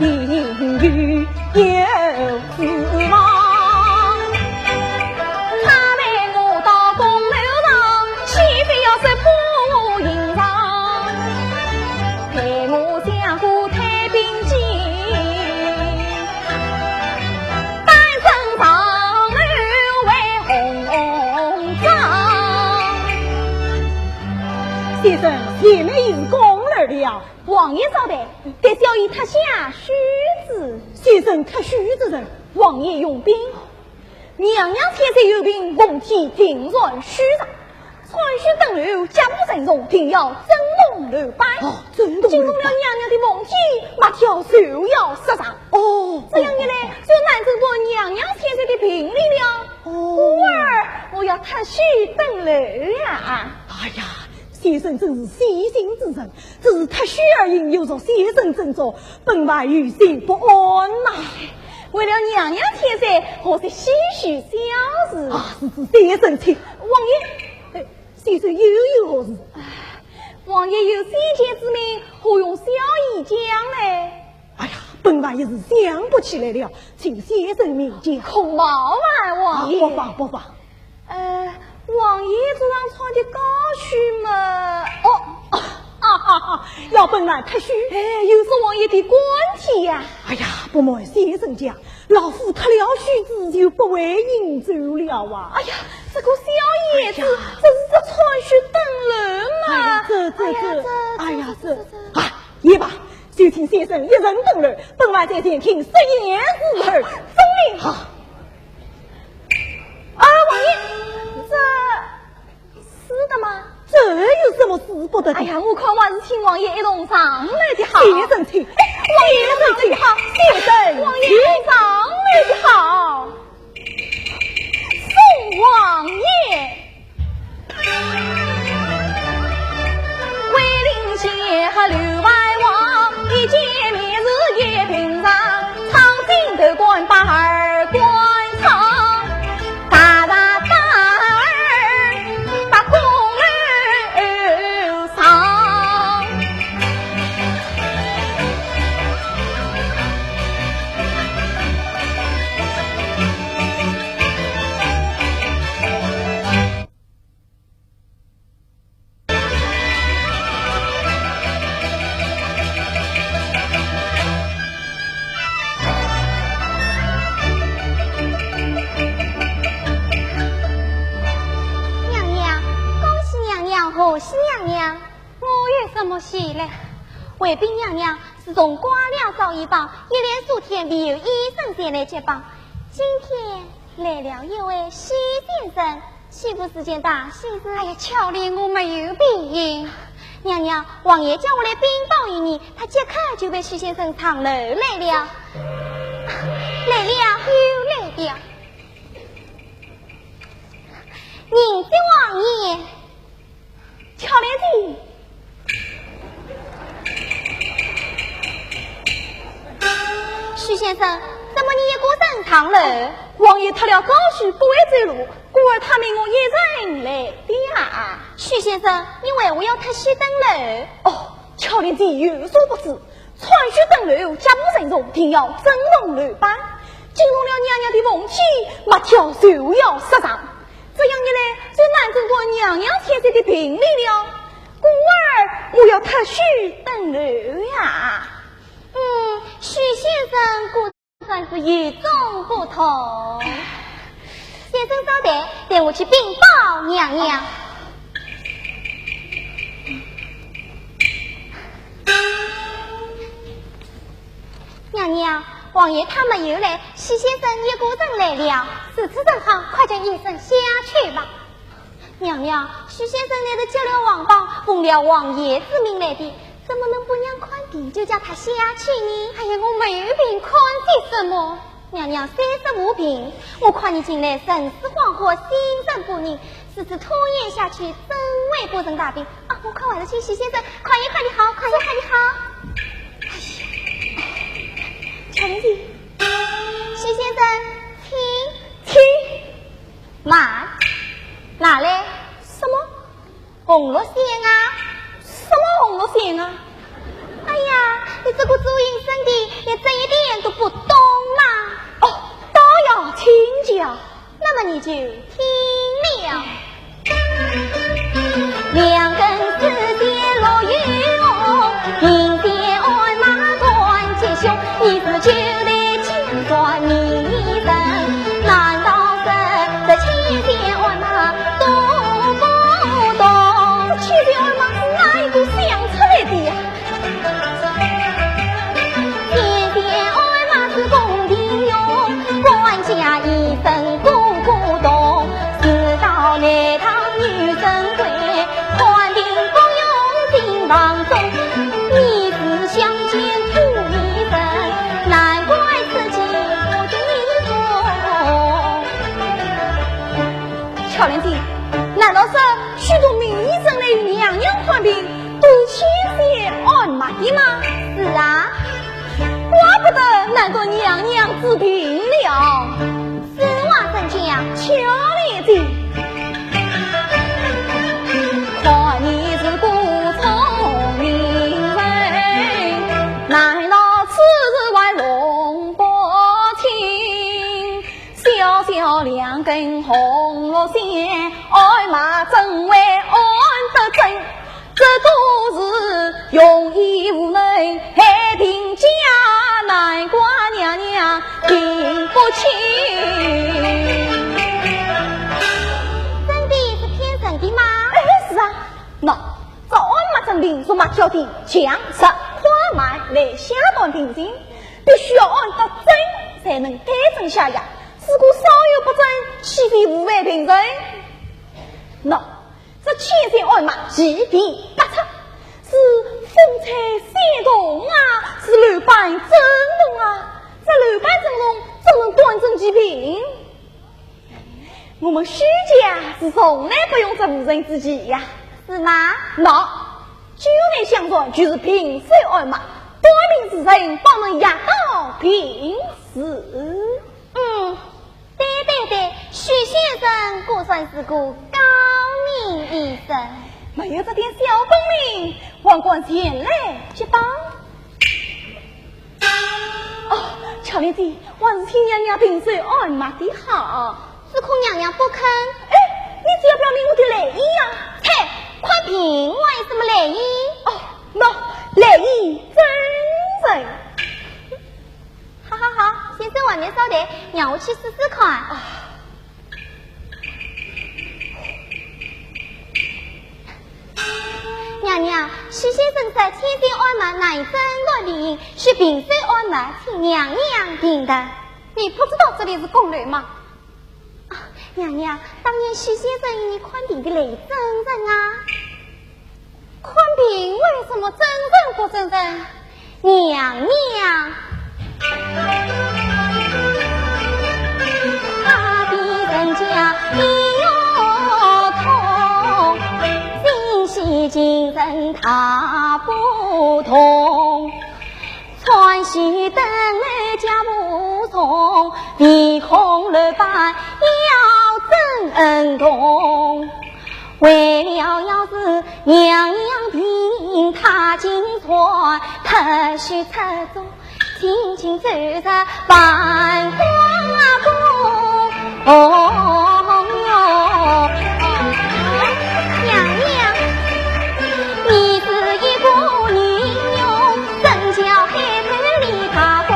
语有指望。他带我到宫楼上，岂非要设铺营场，陪我相顾太平间，单身上楼前面已是公儿了。王爷招待，给小姨脱下须子。先生脱须子人，王爷用兵。娘娘天色有病，奉替定在须上。穿须登楼，家不慎重，定要争龙楼班。惊动了娘娘的梦体，马跳手要杀上。这样一来，就难争过娘娘天色的病理了。孤儿，我要脱须登楼呀！哎呀，先生真是细心之人，只是脱须而已，又说先生斟酌，本来于心不安呐。为了娘娘天色，我是些许小事。是先生请。王爷，先生又有何事？王爷有先见之明，何用小姨讲呢？哎呀，本来也是想不起来了，请先生明讲。恐冒犯王爷。不妨。王爷桌上穿的高须嘛，要本来脱须，又是王爷的官体呀。哎呀，不瞒先生讲，老夫脱了须子就不为应走了啊。哎呀，这个小爷子，这是这穿须登楼嘛。也罢，就请先生一人登楼，本来在前听实言之后，遵命。好。王爷，这是的吗？这有什么使不得的？哎呀，我看还是请王爷一同上来的好。先生请，王爷上来的好，先生，王爷上来的好，宋王爷。为领协和刘百王，一见面日夜平常，苍劲头冠把儿官场，大儿把公儿上。贺喜娘娘，我有什么喜呢？回禀娘娘，自从挂了赵一榜，一连数天没有医生前来接榜。今天来了一位西先生，岂不是件大喜事？哎呀，巧怜我没有病。娘娘，王爷叫我来禀报于你，他即刻就被徐先生上楼来了，又来了。您的王爷。巧莲子，徐先生，怎么你也过身堂了？王爷脱了高须，不会走路，故而他命我一人来的呀。徐先生，你为何要脱须登楼？巧莲子有所不知，穿须登楼，家不慎重，定要整容楼班，惊动了娘娘的梦体，马跳就要杀上。这样一来，就难争过娘娘天色的病理了。故而我要脱须登楼呀。徐先生果算是与众不同。先生稍待，带我去禀报娘娘。娘娘，王爷他们又来，徐先生也过阵来了，此次正好，快叫医生下去吧。娘娘，徐先生乃是接了王榜，奉了王爷之命来的，怎么能不让宽地就叫他下去呢？哎呀，我没有病，宽地什么？娘娘30无病，我看你近来神思恍惚，心神不宁，此次拖延下去，真会不成大病啊！我看还是请徐先生快点好，快点好。巧莲子，徐先生，请慢，哪来？什么红罗线啊？什么红罗线啊？哎呀，你这个做营生的，连这一点都不懂嘛！大要请教，那么你就听了。两根丝线落雨哦，明天鞍马断结胸，你是就得请说你人，难道是这牵线鞍马懂不懂？牵线鞍马是哪一个？巧莲姐，难道是许多名医生来与娘娘看病都牵线按马的吗？是啊，怪不得难道娘娘治病了。此话怎讲？巧莲姐，看你是故聪明人，难道此日为龙伯亲？小小两根红罗线，爱马真为安得真，这都是用意无能，还定家，难怪娘娘听不清。真的是天生的吗？是啊，那早马正病说马小弟强实快慢来下段病情，必须要按到针才能对症下药，如果稍有不正，岂非无违平人？那这千线按马疾病不测，是风吹煽动啊，是楼板震动啊，这楼板震动怎能断症疾病？我们徐家是从来不用这无人之计呀，是吗？那就来相传就是平时按马，多病之人方能压到平时。对对对，许先生果算是个高明医生，没有这点小本领，还管前来接帮。哦，巧莲姐，还是听娘娘平时按马的好。只可娘娘不肯。哎，你只要表明我的来意呀！切，快评我有什么来意？哦，那来意真正。好好好，先生外面稍等，让我去试试看。娘娘，许先生在天津按马乃真来病，是平时按马请娘娘评的。你不知道这里是宫内吗？娘娘，当年许先生与你看病的雷真人啊，看病为什么真人不真人？娘娘，他的人家一腰痛，心系精神他不同，川西灯来家不从，鼻孔了板要真动，为了要是娘娘病他经传，特许侧重轻轻走着繁华宫。娘娘，你是一个女佣，身教海头离他宫，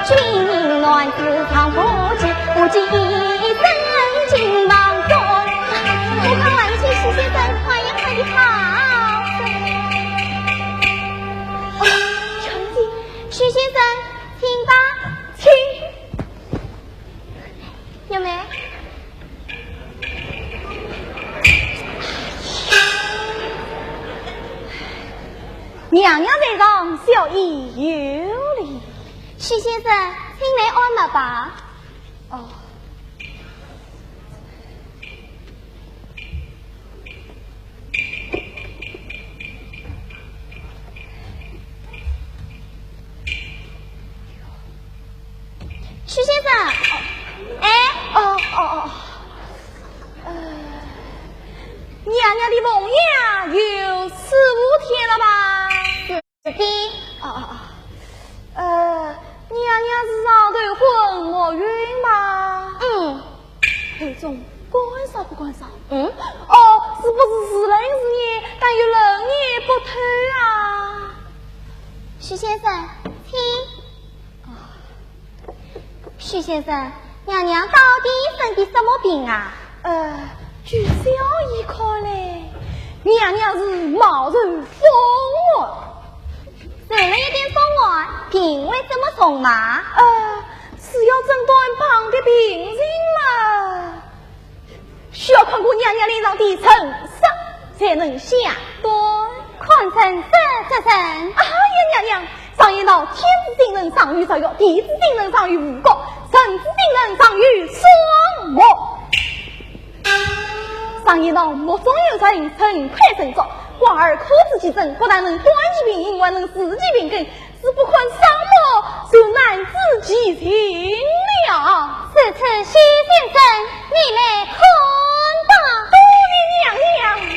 军营乱子常不及，不及一生情囊中。我看完去许先生花样很好。长记，许先生，请吧，请。有没？娘娘在上，小意有礼。许先生，请来按摩吧。哦。许先生，娘娘的梦呀，有4-5天了吧？是的。娘娘是上头昏莫晕吗？头中干烧不干烧？是不是是冷是热，但又冷热不透啊？许先生，请。许先生，娘娘到底生的什么病啊？据小医看来，娘娘是冒受风寒，受了一点风寒，病为什么重嘛？是要诊断旁的病人嘛？需要看过娘娘脸上的成色，才能下断。看成这人。娘娘，上言道，天之定人上于芍药，地之定人上于吴国，神之定人上于双目。上一道目中有人，很快神作。寡儿可知其真，不但能断其病因，还能治其病根，是不困沙漠，就难治其情了。此次徐先生，你来看吧。多谢娘娘。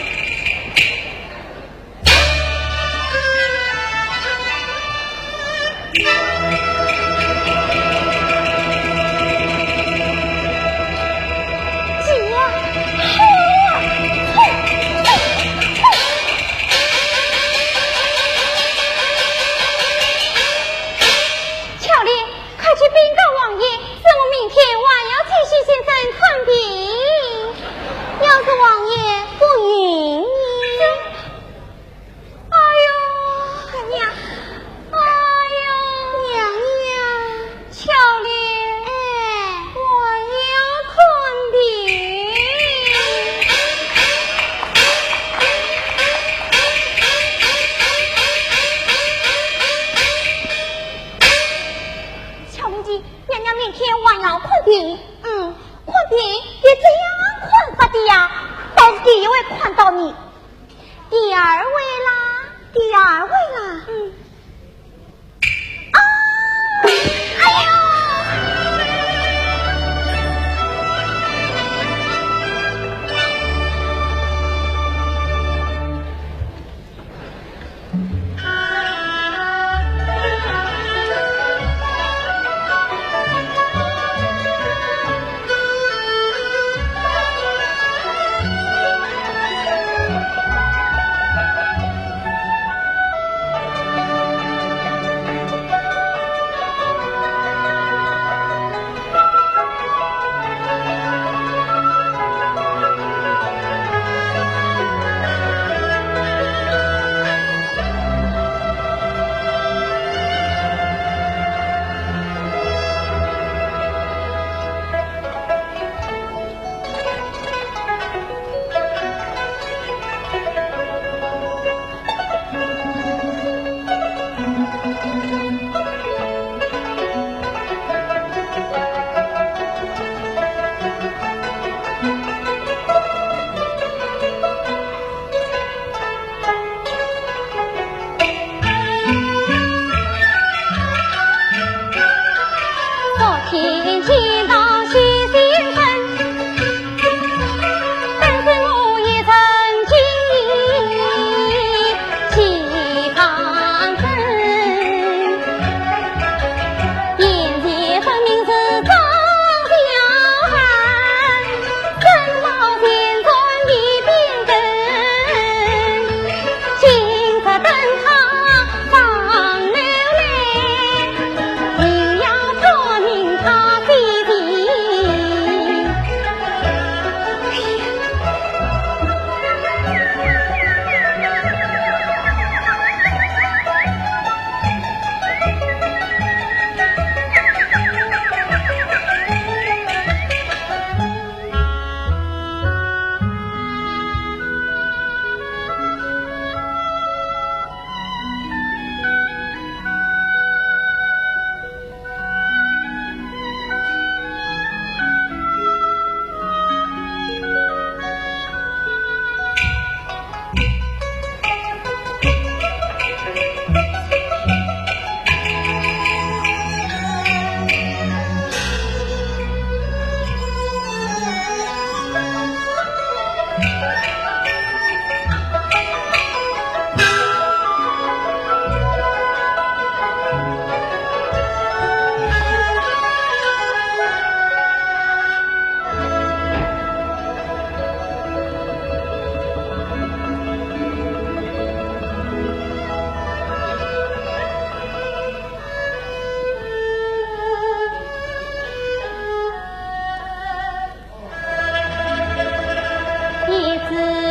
一字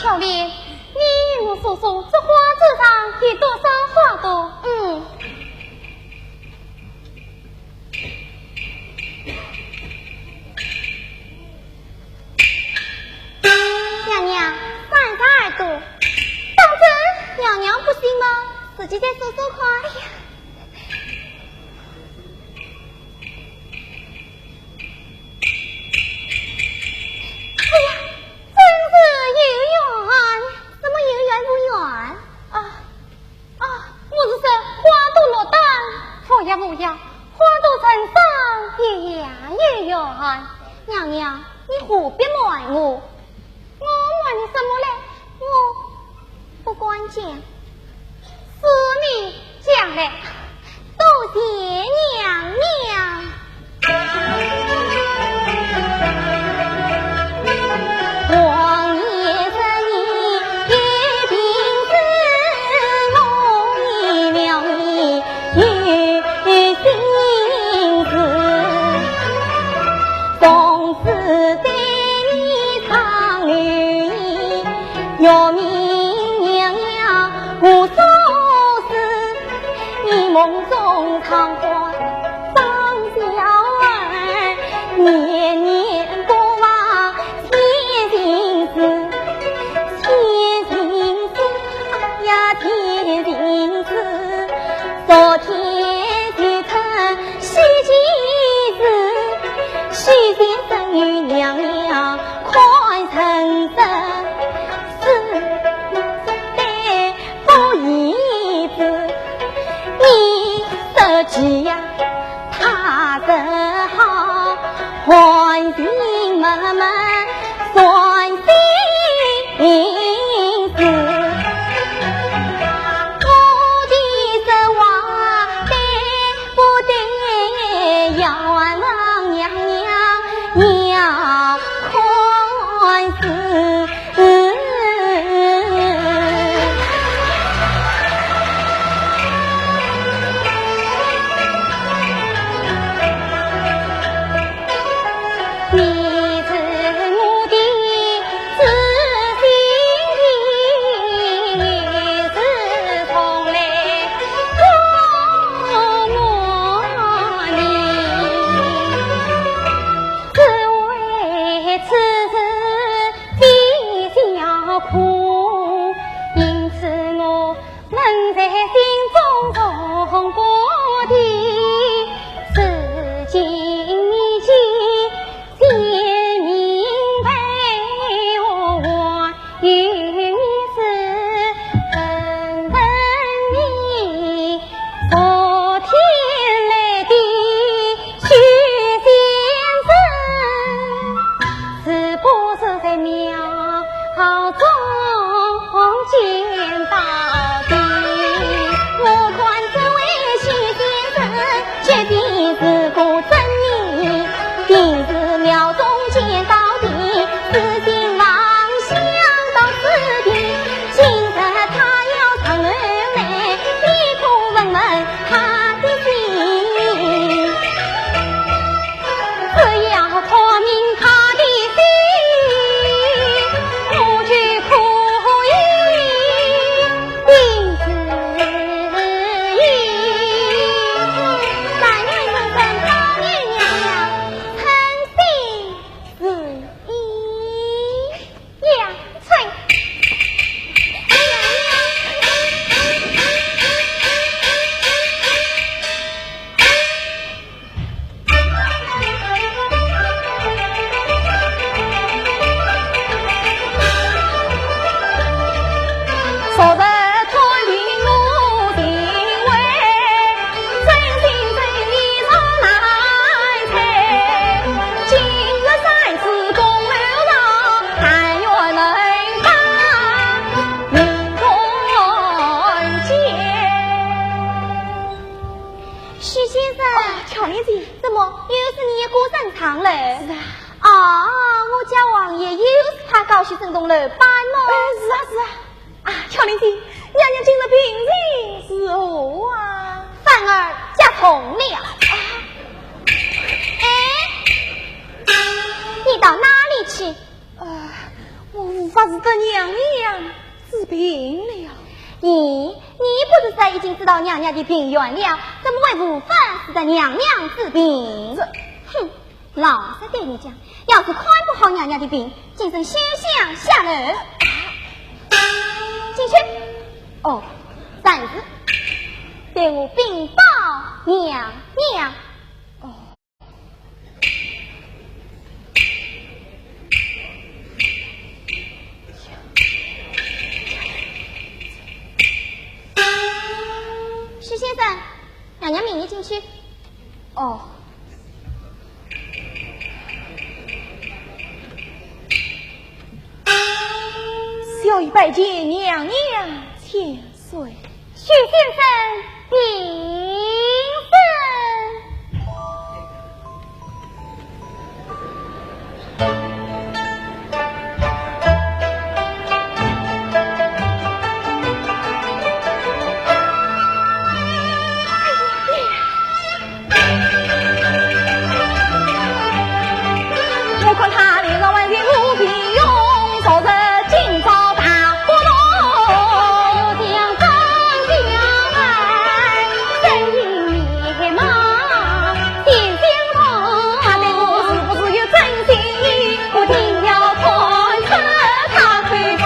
巧莲，你与我说说，这花纸上有多少花朵？娘娘，32朵。当真？娘娘不信吗？自己再说说看。哎呀，真是有缘，怎么有缘无缘？我是说花朵落单，不要，花朵成双也有缘。娘娘，你何必瞒我？我瞒你什么嘞？我不管讲，是你讲的，多谢娘娘。王爷生你一定是我一了你有心思，从此对你常留意，要命娘娘无所事，你梦中常欢张小儿，年年不忘添心思，添心思，哎呀添心思，昨天就曾许几次，许先生与娘娘快成真，是对不义子，你设计呀他真好，欢喜满满算心思，我的这话对不对？要让娘娘要宽恕。你是我的知心的，你是从来多么你，只为此事比较苦，因此我能在心中痛过的，至今已经先明白，我与你是分分明，昨天来的许先生，是不是在庙中见到的？我看这位许先生绝对是个真名，定是庙中见到的，私心妄想到此地，今日他要上门来，你可问问他的心，只要托明他的心，我就可以定旨意，但愿生生老年娘娘诚心实意，杨翠。昨日脱离我的位，真心真意从来猜，今日再次共流浪，但愿能把命共见。许先生，巧莲子，怎么又是你歌声唱了？是啊。我家王爷又是他高兴生动了，办么？是啊。巧莲子，娘娘今日平日是何啊？反而加重了。你到哪里去？我无法使得娘娘治病了。咦，你不是说已经知道娘娘的病源了，怎么会无法使得娘娘治病？哼，老实对你讲，要是看不好娘娘的病，今生休想下楼。进去。哦，暂时对我禀报娘娘。徐先生，娘娘命你进去。哦。小姨拜见娘娘千岁。徐先生，平我看他连个万年无比用，昨日今朝大活动，又将张将来身影灭马，点心痛，他对我是不是有真心意？我定要看出他亏空。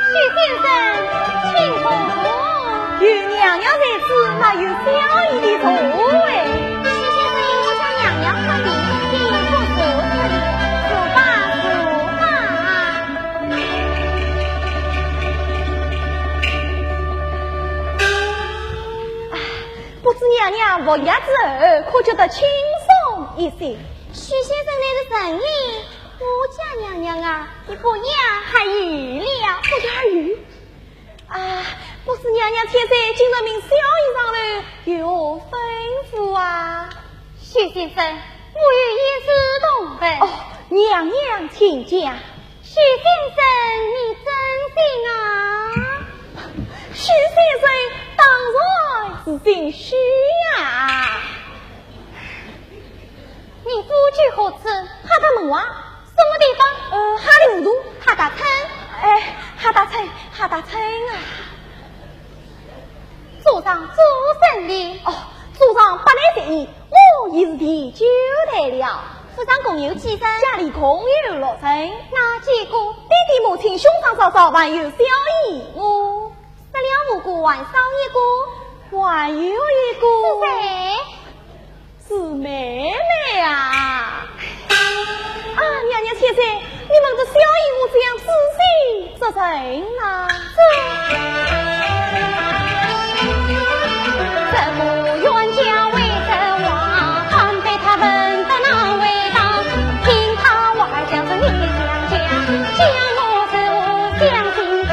徐先生，请坐。有娘娘在此，哪有小姨的座位？徐先生，我向娘娘看病，并不属此理，属吧属吧。不知娘娘服药之后，可觉得轻松一些？徐先生那是神医，我家娘娘啊，你不养还余了，不家鱼啊！不是娘娘天在今日命小姨上楼，有吩咐啊？徐先生，我有一事同问。哦，娘娘请讲。徐先生，你真心啊？徐先生当然是姓徐呀。你夫居何处？哈达门啊？什么地方？哈里糊涂，哈达村。哎，哈达村，哈达村啊。祖上祖生里。哦，祖上8来1，我已是第9代了。府上共有几生？家里共有6人。哪几个？弟弟母亲兄长嫂嫂还有小姨我。死了5个，还少一个，还有一个是谁？是妹妹啊！啊，娘娘千岁，你们的小姨我这样仔细责成啊？这个冤家为什话，看被他问得那味道，听他我还像是你想讲，讲我是我相信他。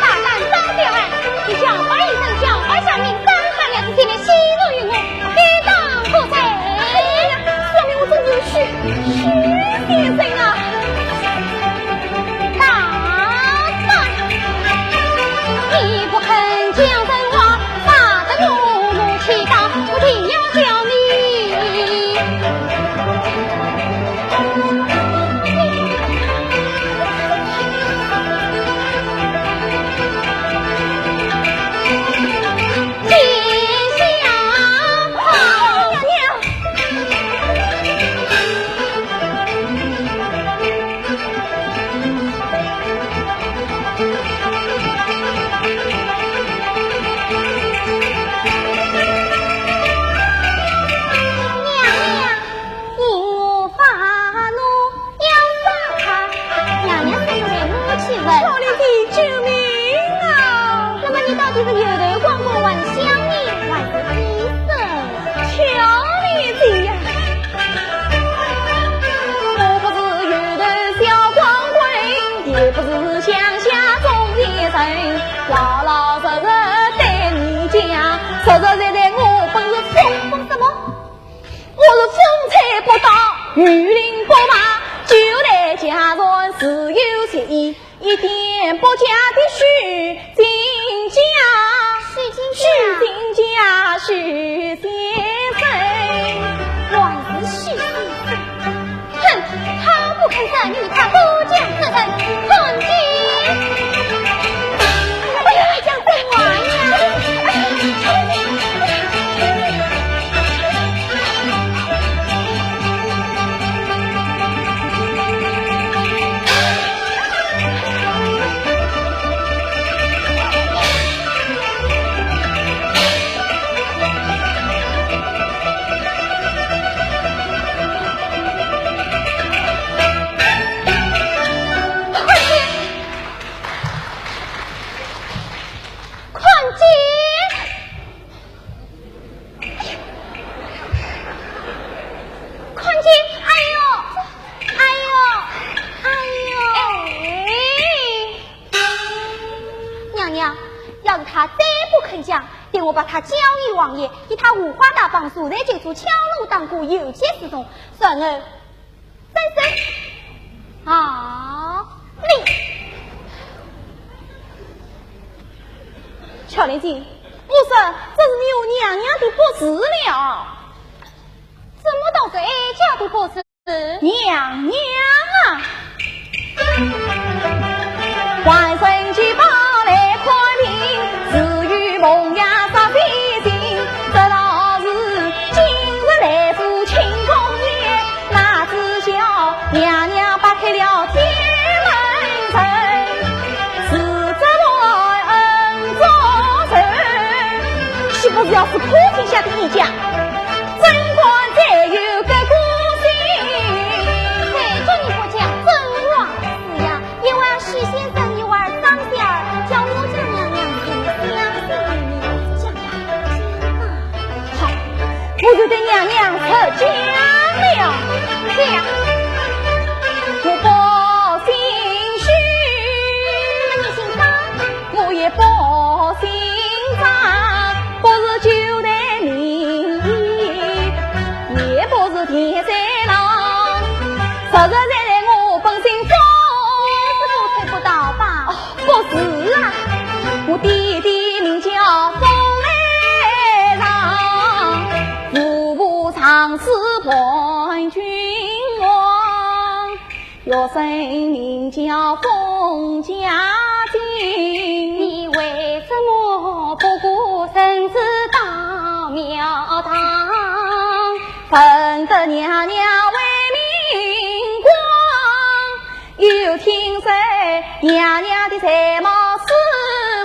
大胆张小案，你叫发一声叫发下命，伤害了自己的心如于我，该当何罪？下面我真是徐先生啊！大胆！你不肯讲真话，打得怒怒气大，我定要叫你。老老实实对你讲，实实在在我本是风什么？我是风采不到，御林不马，9代家传自有情，一点不假的许金家许先生，原是许先生。哼，他不肯赞你，他不讲此人，困境。哎呀，讲真话呀！我把他交与王爷，以他五花大绑，素在这处敲锣打鼓，有些事中，算而三生啊你乔连金，我说这是你我娘娘的不是了，怎么都是哀家的不是？娘娘啊，万圣节报来快命，至于梦呀。娘娘扒开了天门城，是这位恩作人，岂不是要是哭天下的一家？贞观再有个孤星，谁叫你不讲真话？是呀，一会儿许先生，一会儿张仙儿，叫我家娘娘是相信你，讲吧。好，我就对娘娘出讲了。这样。我报姓许，你姓张，我也报姓张，不是九代名医，也不是天山郎，实实在在我本姓封，我猜不到吧？哦，不是啊，我弟弟名叫封来让，父母常侍叛君王。我生名叫封家金，你为什么不顾身子到庙堂，分得娘娘为明光？又听说娘娘的才貌是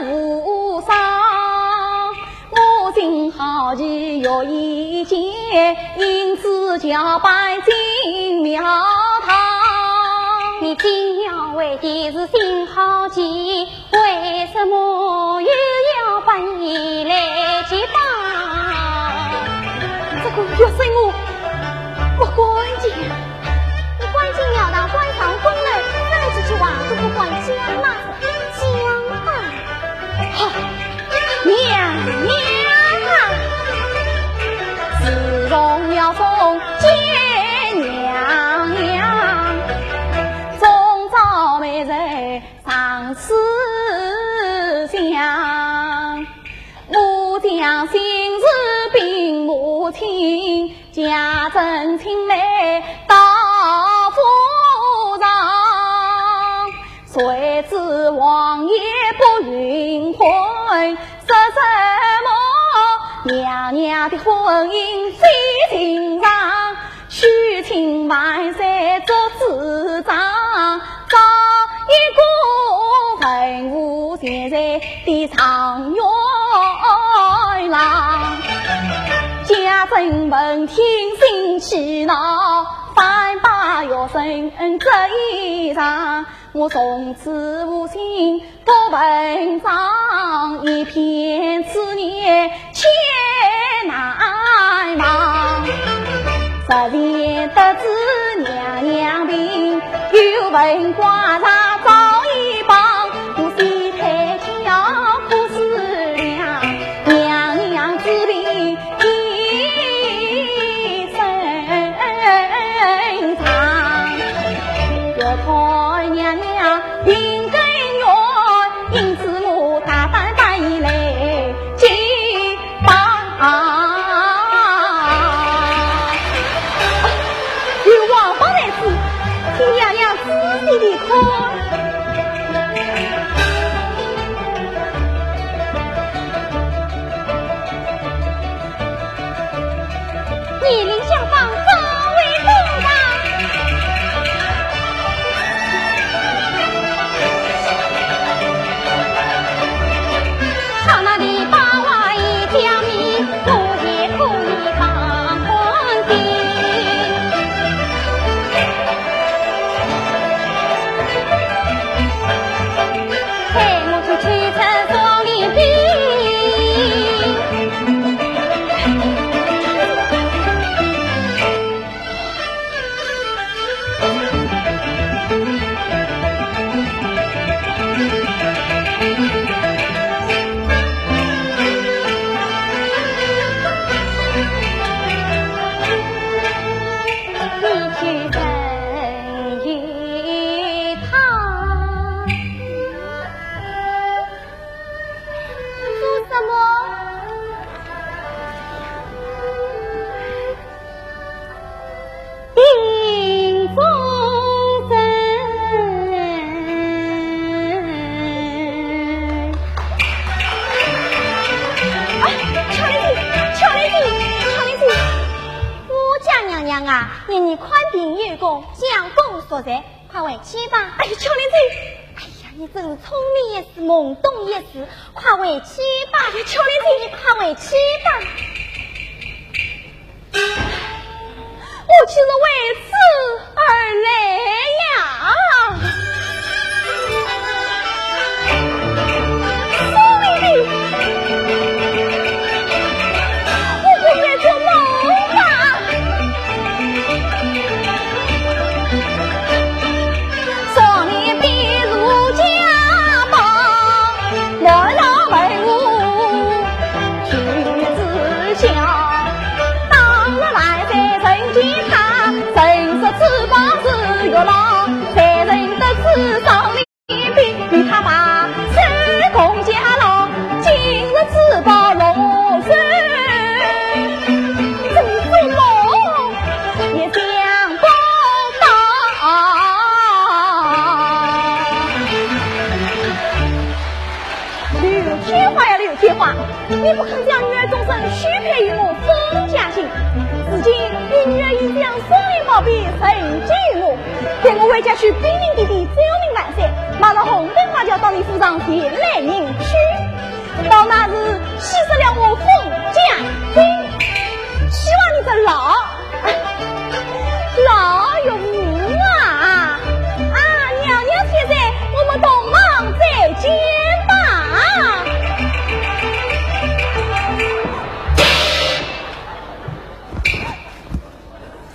无上，我竟好奇有意见，因此叫拜进庙堂。你今要为的是心好奇，为什么又要把你来结拜？这个要生我关键，你关进庙堂，关上宫了，再来这句话都不管讲了，讲吧。好，娘啊，自荣要封见娘娘。每日上思想，我将今日禀母亲，家珍请来到府上，谁知王爷不允婚，说什么娘娘的婚姻非寻常，许亲万岁做主张，找一股文武现在的常院郎，家珍闻听心气恼，反把药生这一场，我从此无心不文章，一片思念千难忘。这里得知娘娘病，有文挂上早已帮，我西太桥苦思量，娘娘治病一生长，要讨娘娘应该吧，愿你宽禀有功，将功赎罪，快回去吧。哎呀，巧莲子，哎呀，你真是聪明一时，懵懂一时，快回去吧。哎呀，巧莲子，你快回去吧。我岂是为此而来呀？聪明的，我不愿做梦吧？少年必入家邦，来到为伍去自强。当了来在人间他，人是翅膀是月浪，才人的翅上脸皮与他把手共家牢，今日翅膀龙身，真是梦也想不到。刘天华呀，刘天华，你不肯将女儿终身许配于我封家姓，如今你女儿已将生灵宝贝承继于我，待我回家去禀明弟弟，奏明万岁，马上红灯花轿到你府上前来迎娶，到那日牺牲了我封家姓，希望你这老有福啊！娘娘现在我们同忙再见吧。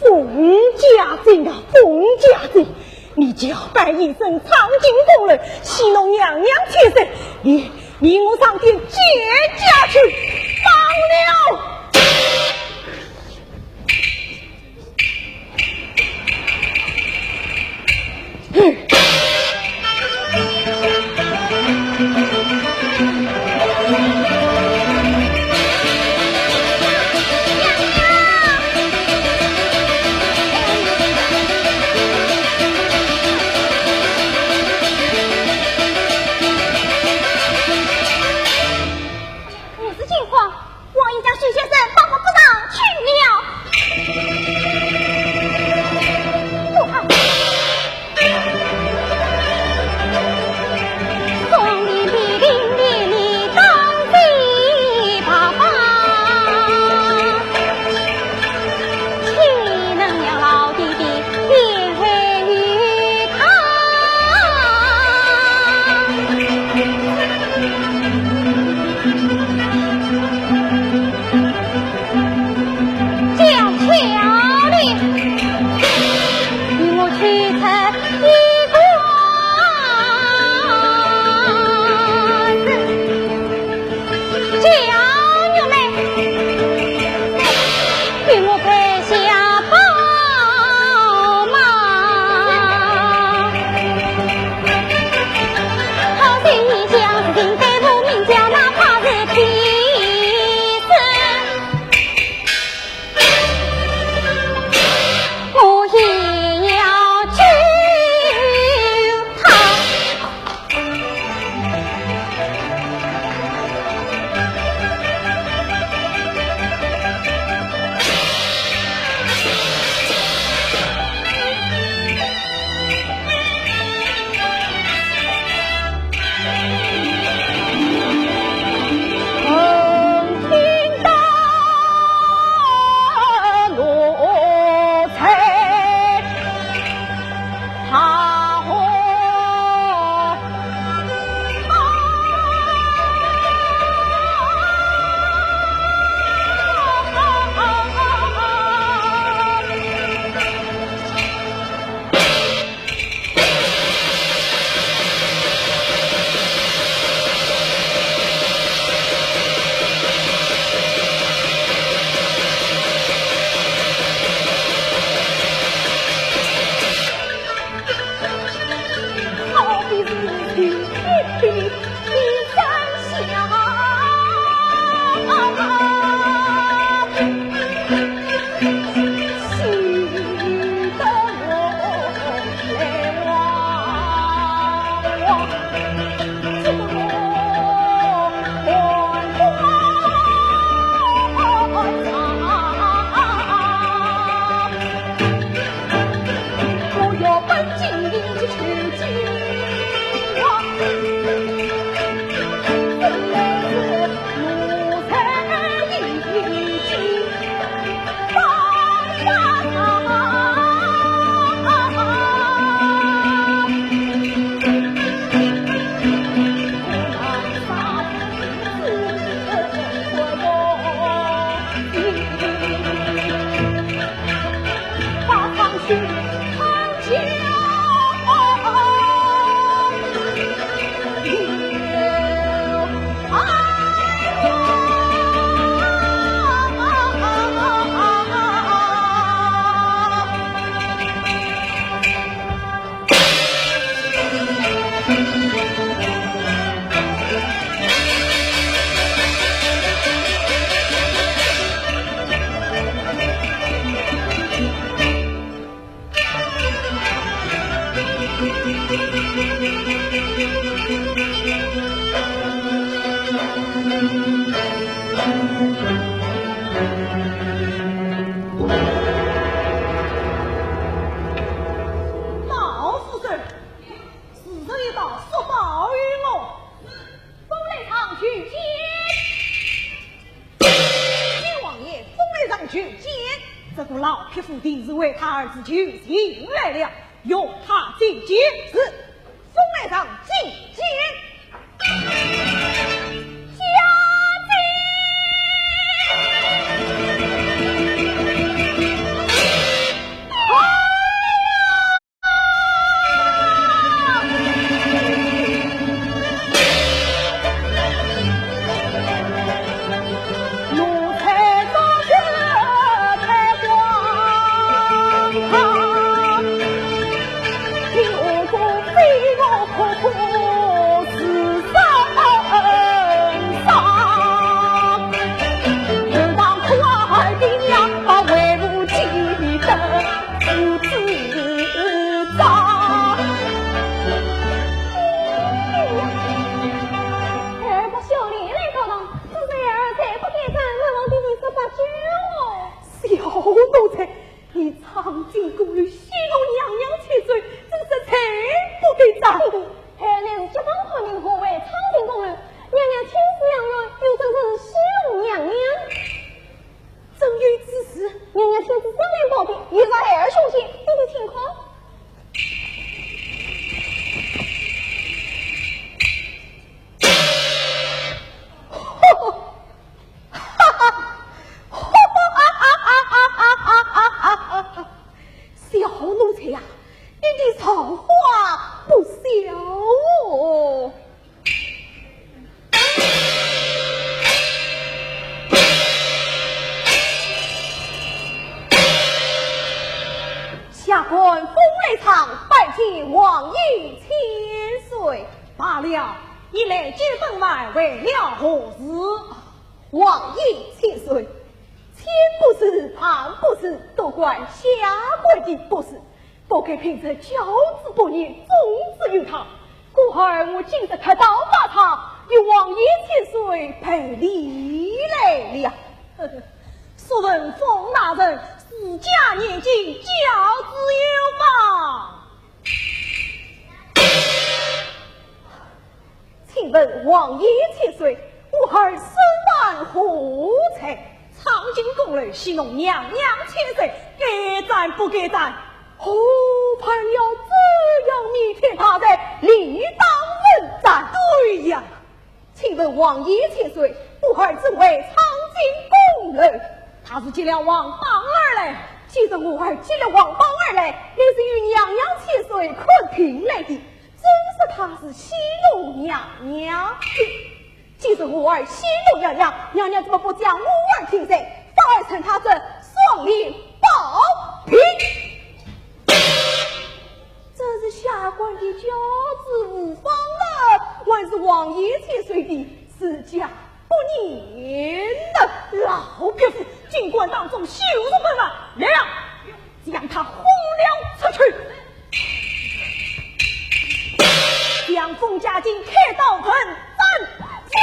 冯家珍啊，冯家珍，你交代一声长进宫人，戏弄娘娘妾身，你我上殿接家去，放了。老匹夫定是为他儿子求情来了，用他进监是封来上进监。下官封雷场拜见王爷千岁罢了，你来至门外为了何事？王爷千岁，千不是万不是，都怪下官的不是，不该凭着教子不念，宗子于他。故而我今日开刀把他与王爷千岁赔礼来了。速问封大人，自家年纪教子有方？请问王爷千岁，我儿身伴何才？苍井宫内戏弄娘娘千岁，该斩不该斩？何盼要这样弥天他在理当问斩？对呀，请问王爷千岁，我儿怎为苍井宫内？他是接了王邦儿来，其实我儿接了王邦儿来，也是与娘娘千岁困平来的，真是他是戏弄娘娘。其实我儿戏弄娘娘，娘娘怎么不将我儿听谁，反而称他这双脸暴平？这是下官的教子无方了，还是王爷千岁的私家不念的老匹夫，尽管当中羞辱本来，来将他轰了出去，将封家金开刀盆斩家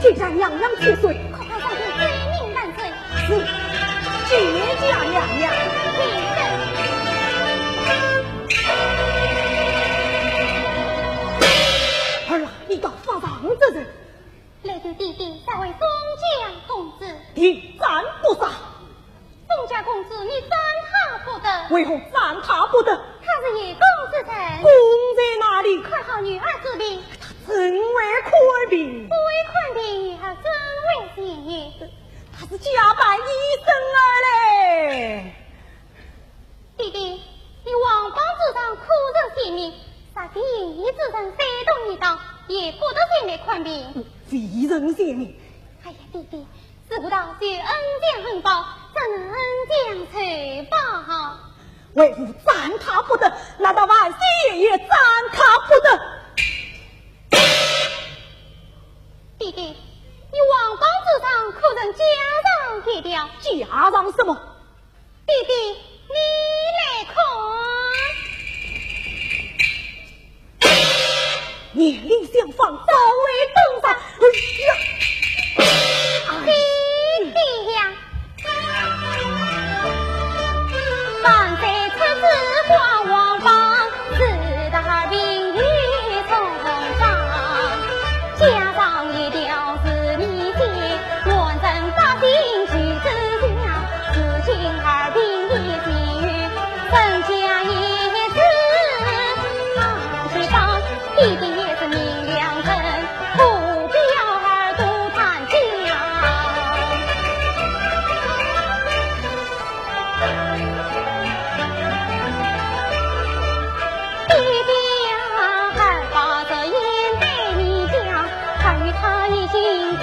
既然娘娘千岁，可派上去罪名万岁。是接驾娘娘。儿啊，你倒放上这人！来对弟弟再为封家公子，你斩不杀？封家公子你斩他不得。为何斩他不得？他是以公之臣，公在哪里？快好女儿之病，真为宽病，不为宽病，还真为贤也。他是假扮医生儿嘞。弟弟，你王邦之上苦人性命，杀敌一之人非动一刀，也不得谁来宽病。为人性命。哎呀，弟弟，知不道就恩将恩报，怎能恩将仇报？为父斩他不得，难道万岁爷爷斩他不得？什么？弟弟，你来看，年龄相仿，早为登上。弟弟呀，刚才出自光王房，四大兵役从上，加上一条是理解，完成百姓齐之家，事情二兵一心于增加一子，去当弟弟也是明良人，不必要二度谈讲。弟弟呀，还把这言对你讲，看与他一心定。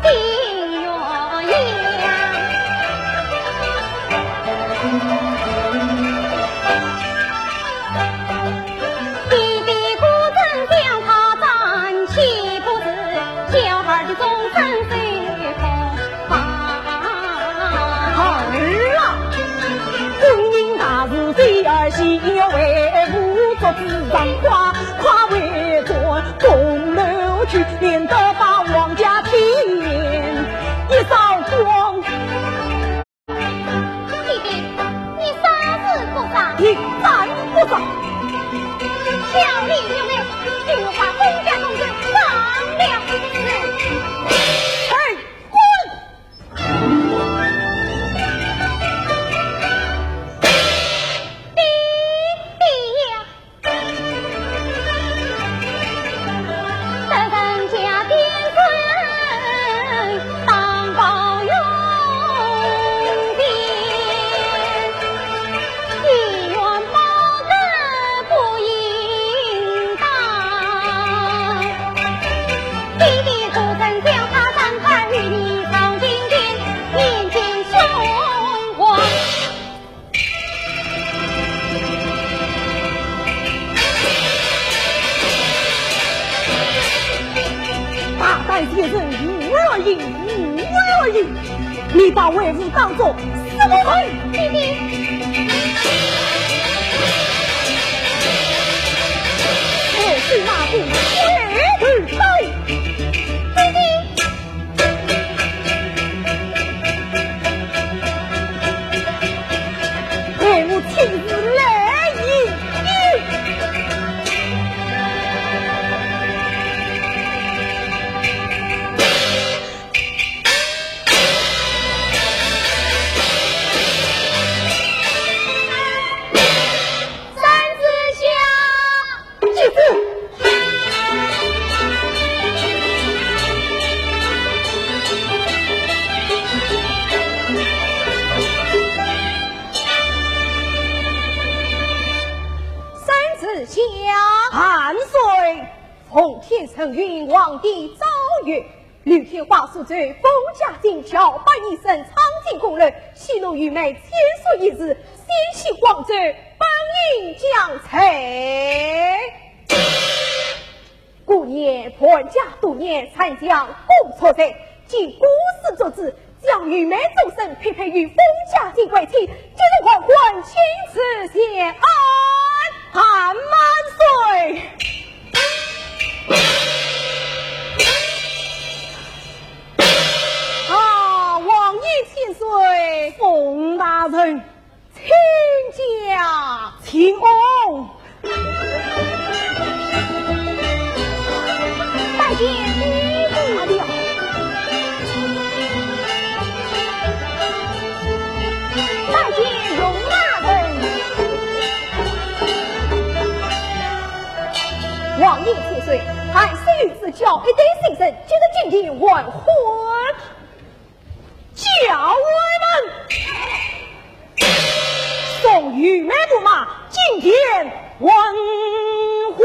定若言，弟弟不曾将他斩，岂不是小孩的终身随风儿啊，婚姻大事虽儿媳为母做子上夸，夸为做公楼去，免得把王家天一扫光。弟弟，你啥事不杀？一战不杀，小李有没有就把公家东西放了？哎，滚！弟弟呀，这人家颠孙当保永边，一元报恩不应当。弟弟不曾将他当儿与你上金殿，面见雄黄。大胆先生无乐意，无乐意！你把为父当作什么人？弟弟，我是那部回去来。弟弟，为我亲自来迎接。三子下，继子，三子下，万岁！奉天承运，皇帝诏曰：吕天华所罪，封家金桥，把一生苍劲功劳，喜怒愚昧，千岁一日，先系皇州，本应将才。故年潘家多年参将共错罪，即古事作之，将愚昧众生匹配于封家金贵妻，今日黄昏亲赐谢安。韩万岁！啊，王爷千岁，冯大人，请驾，请翁。拜见爹爹了。拜见容大人。王爷千岁，还是与子教一对新生，接着今天完婚。教尉们，送玉梅不马，今天完婚。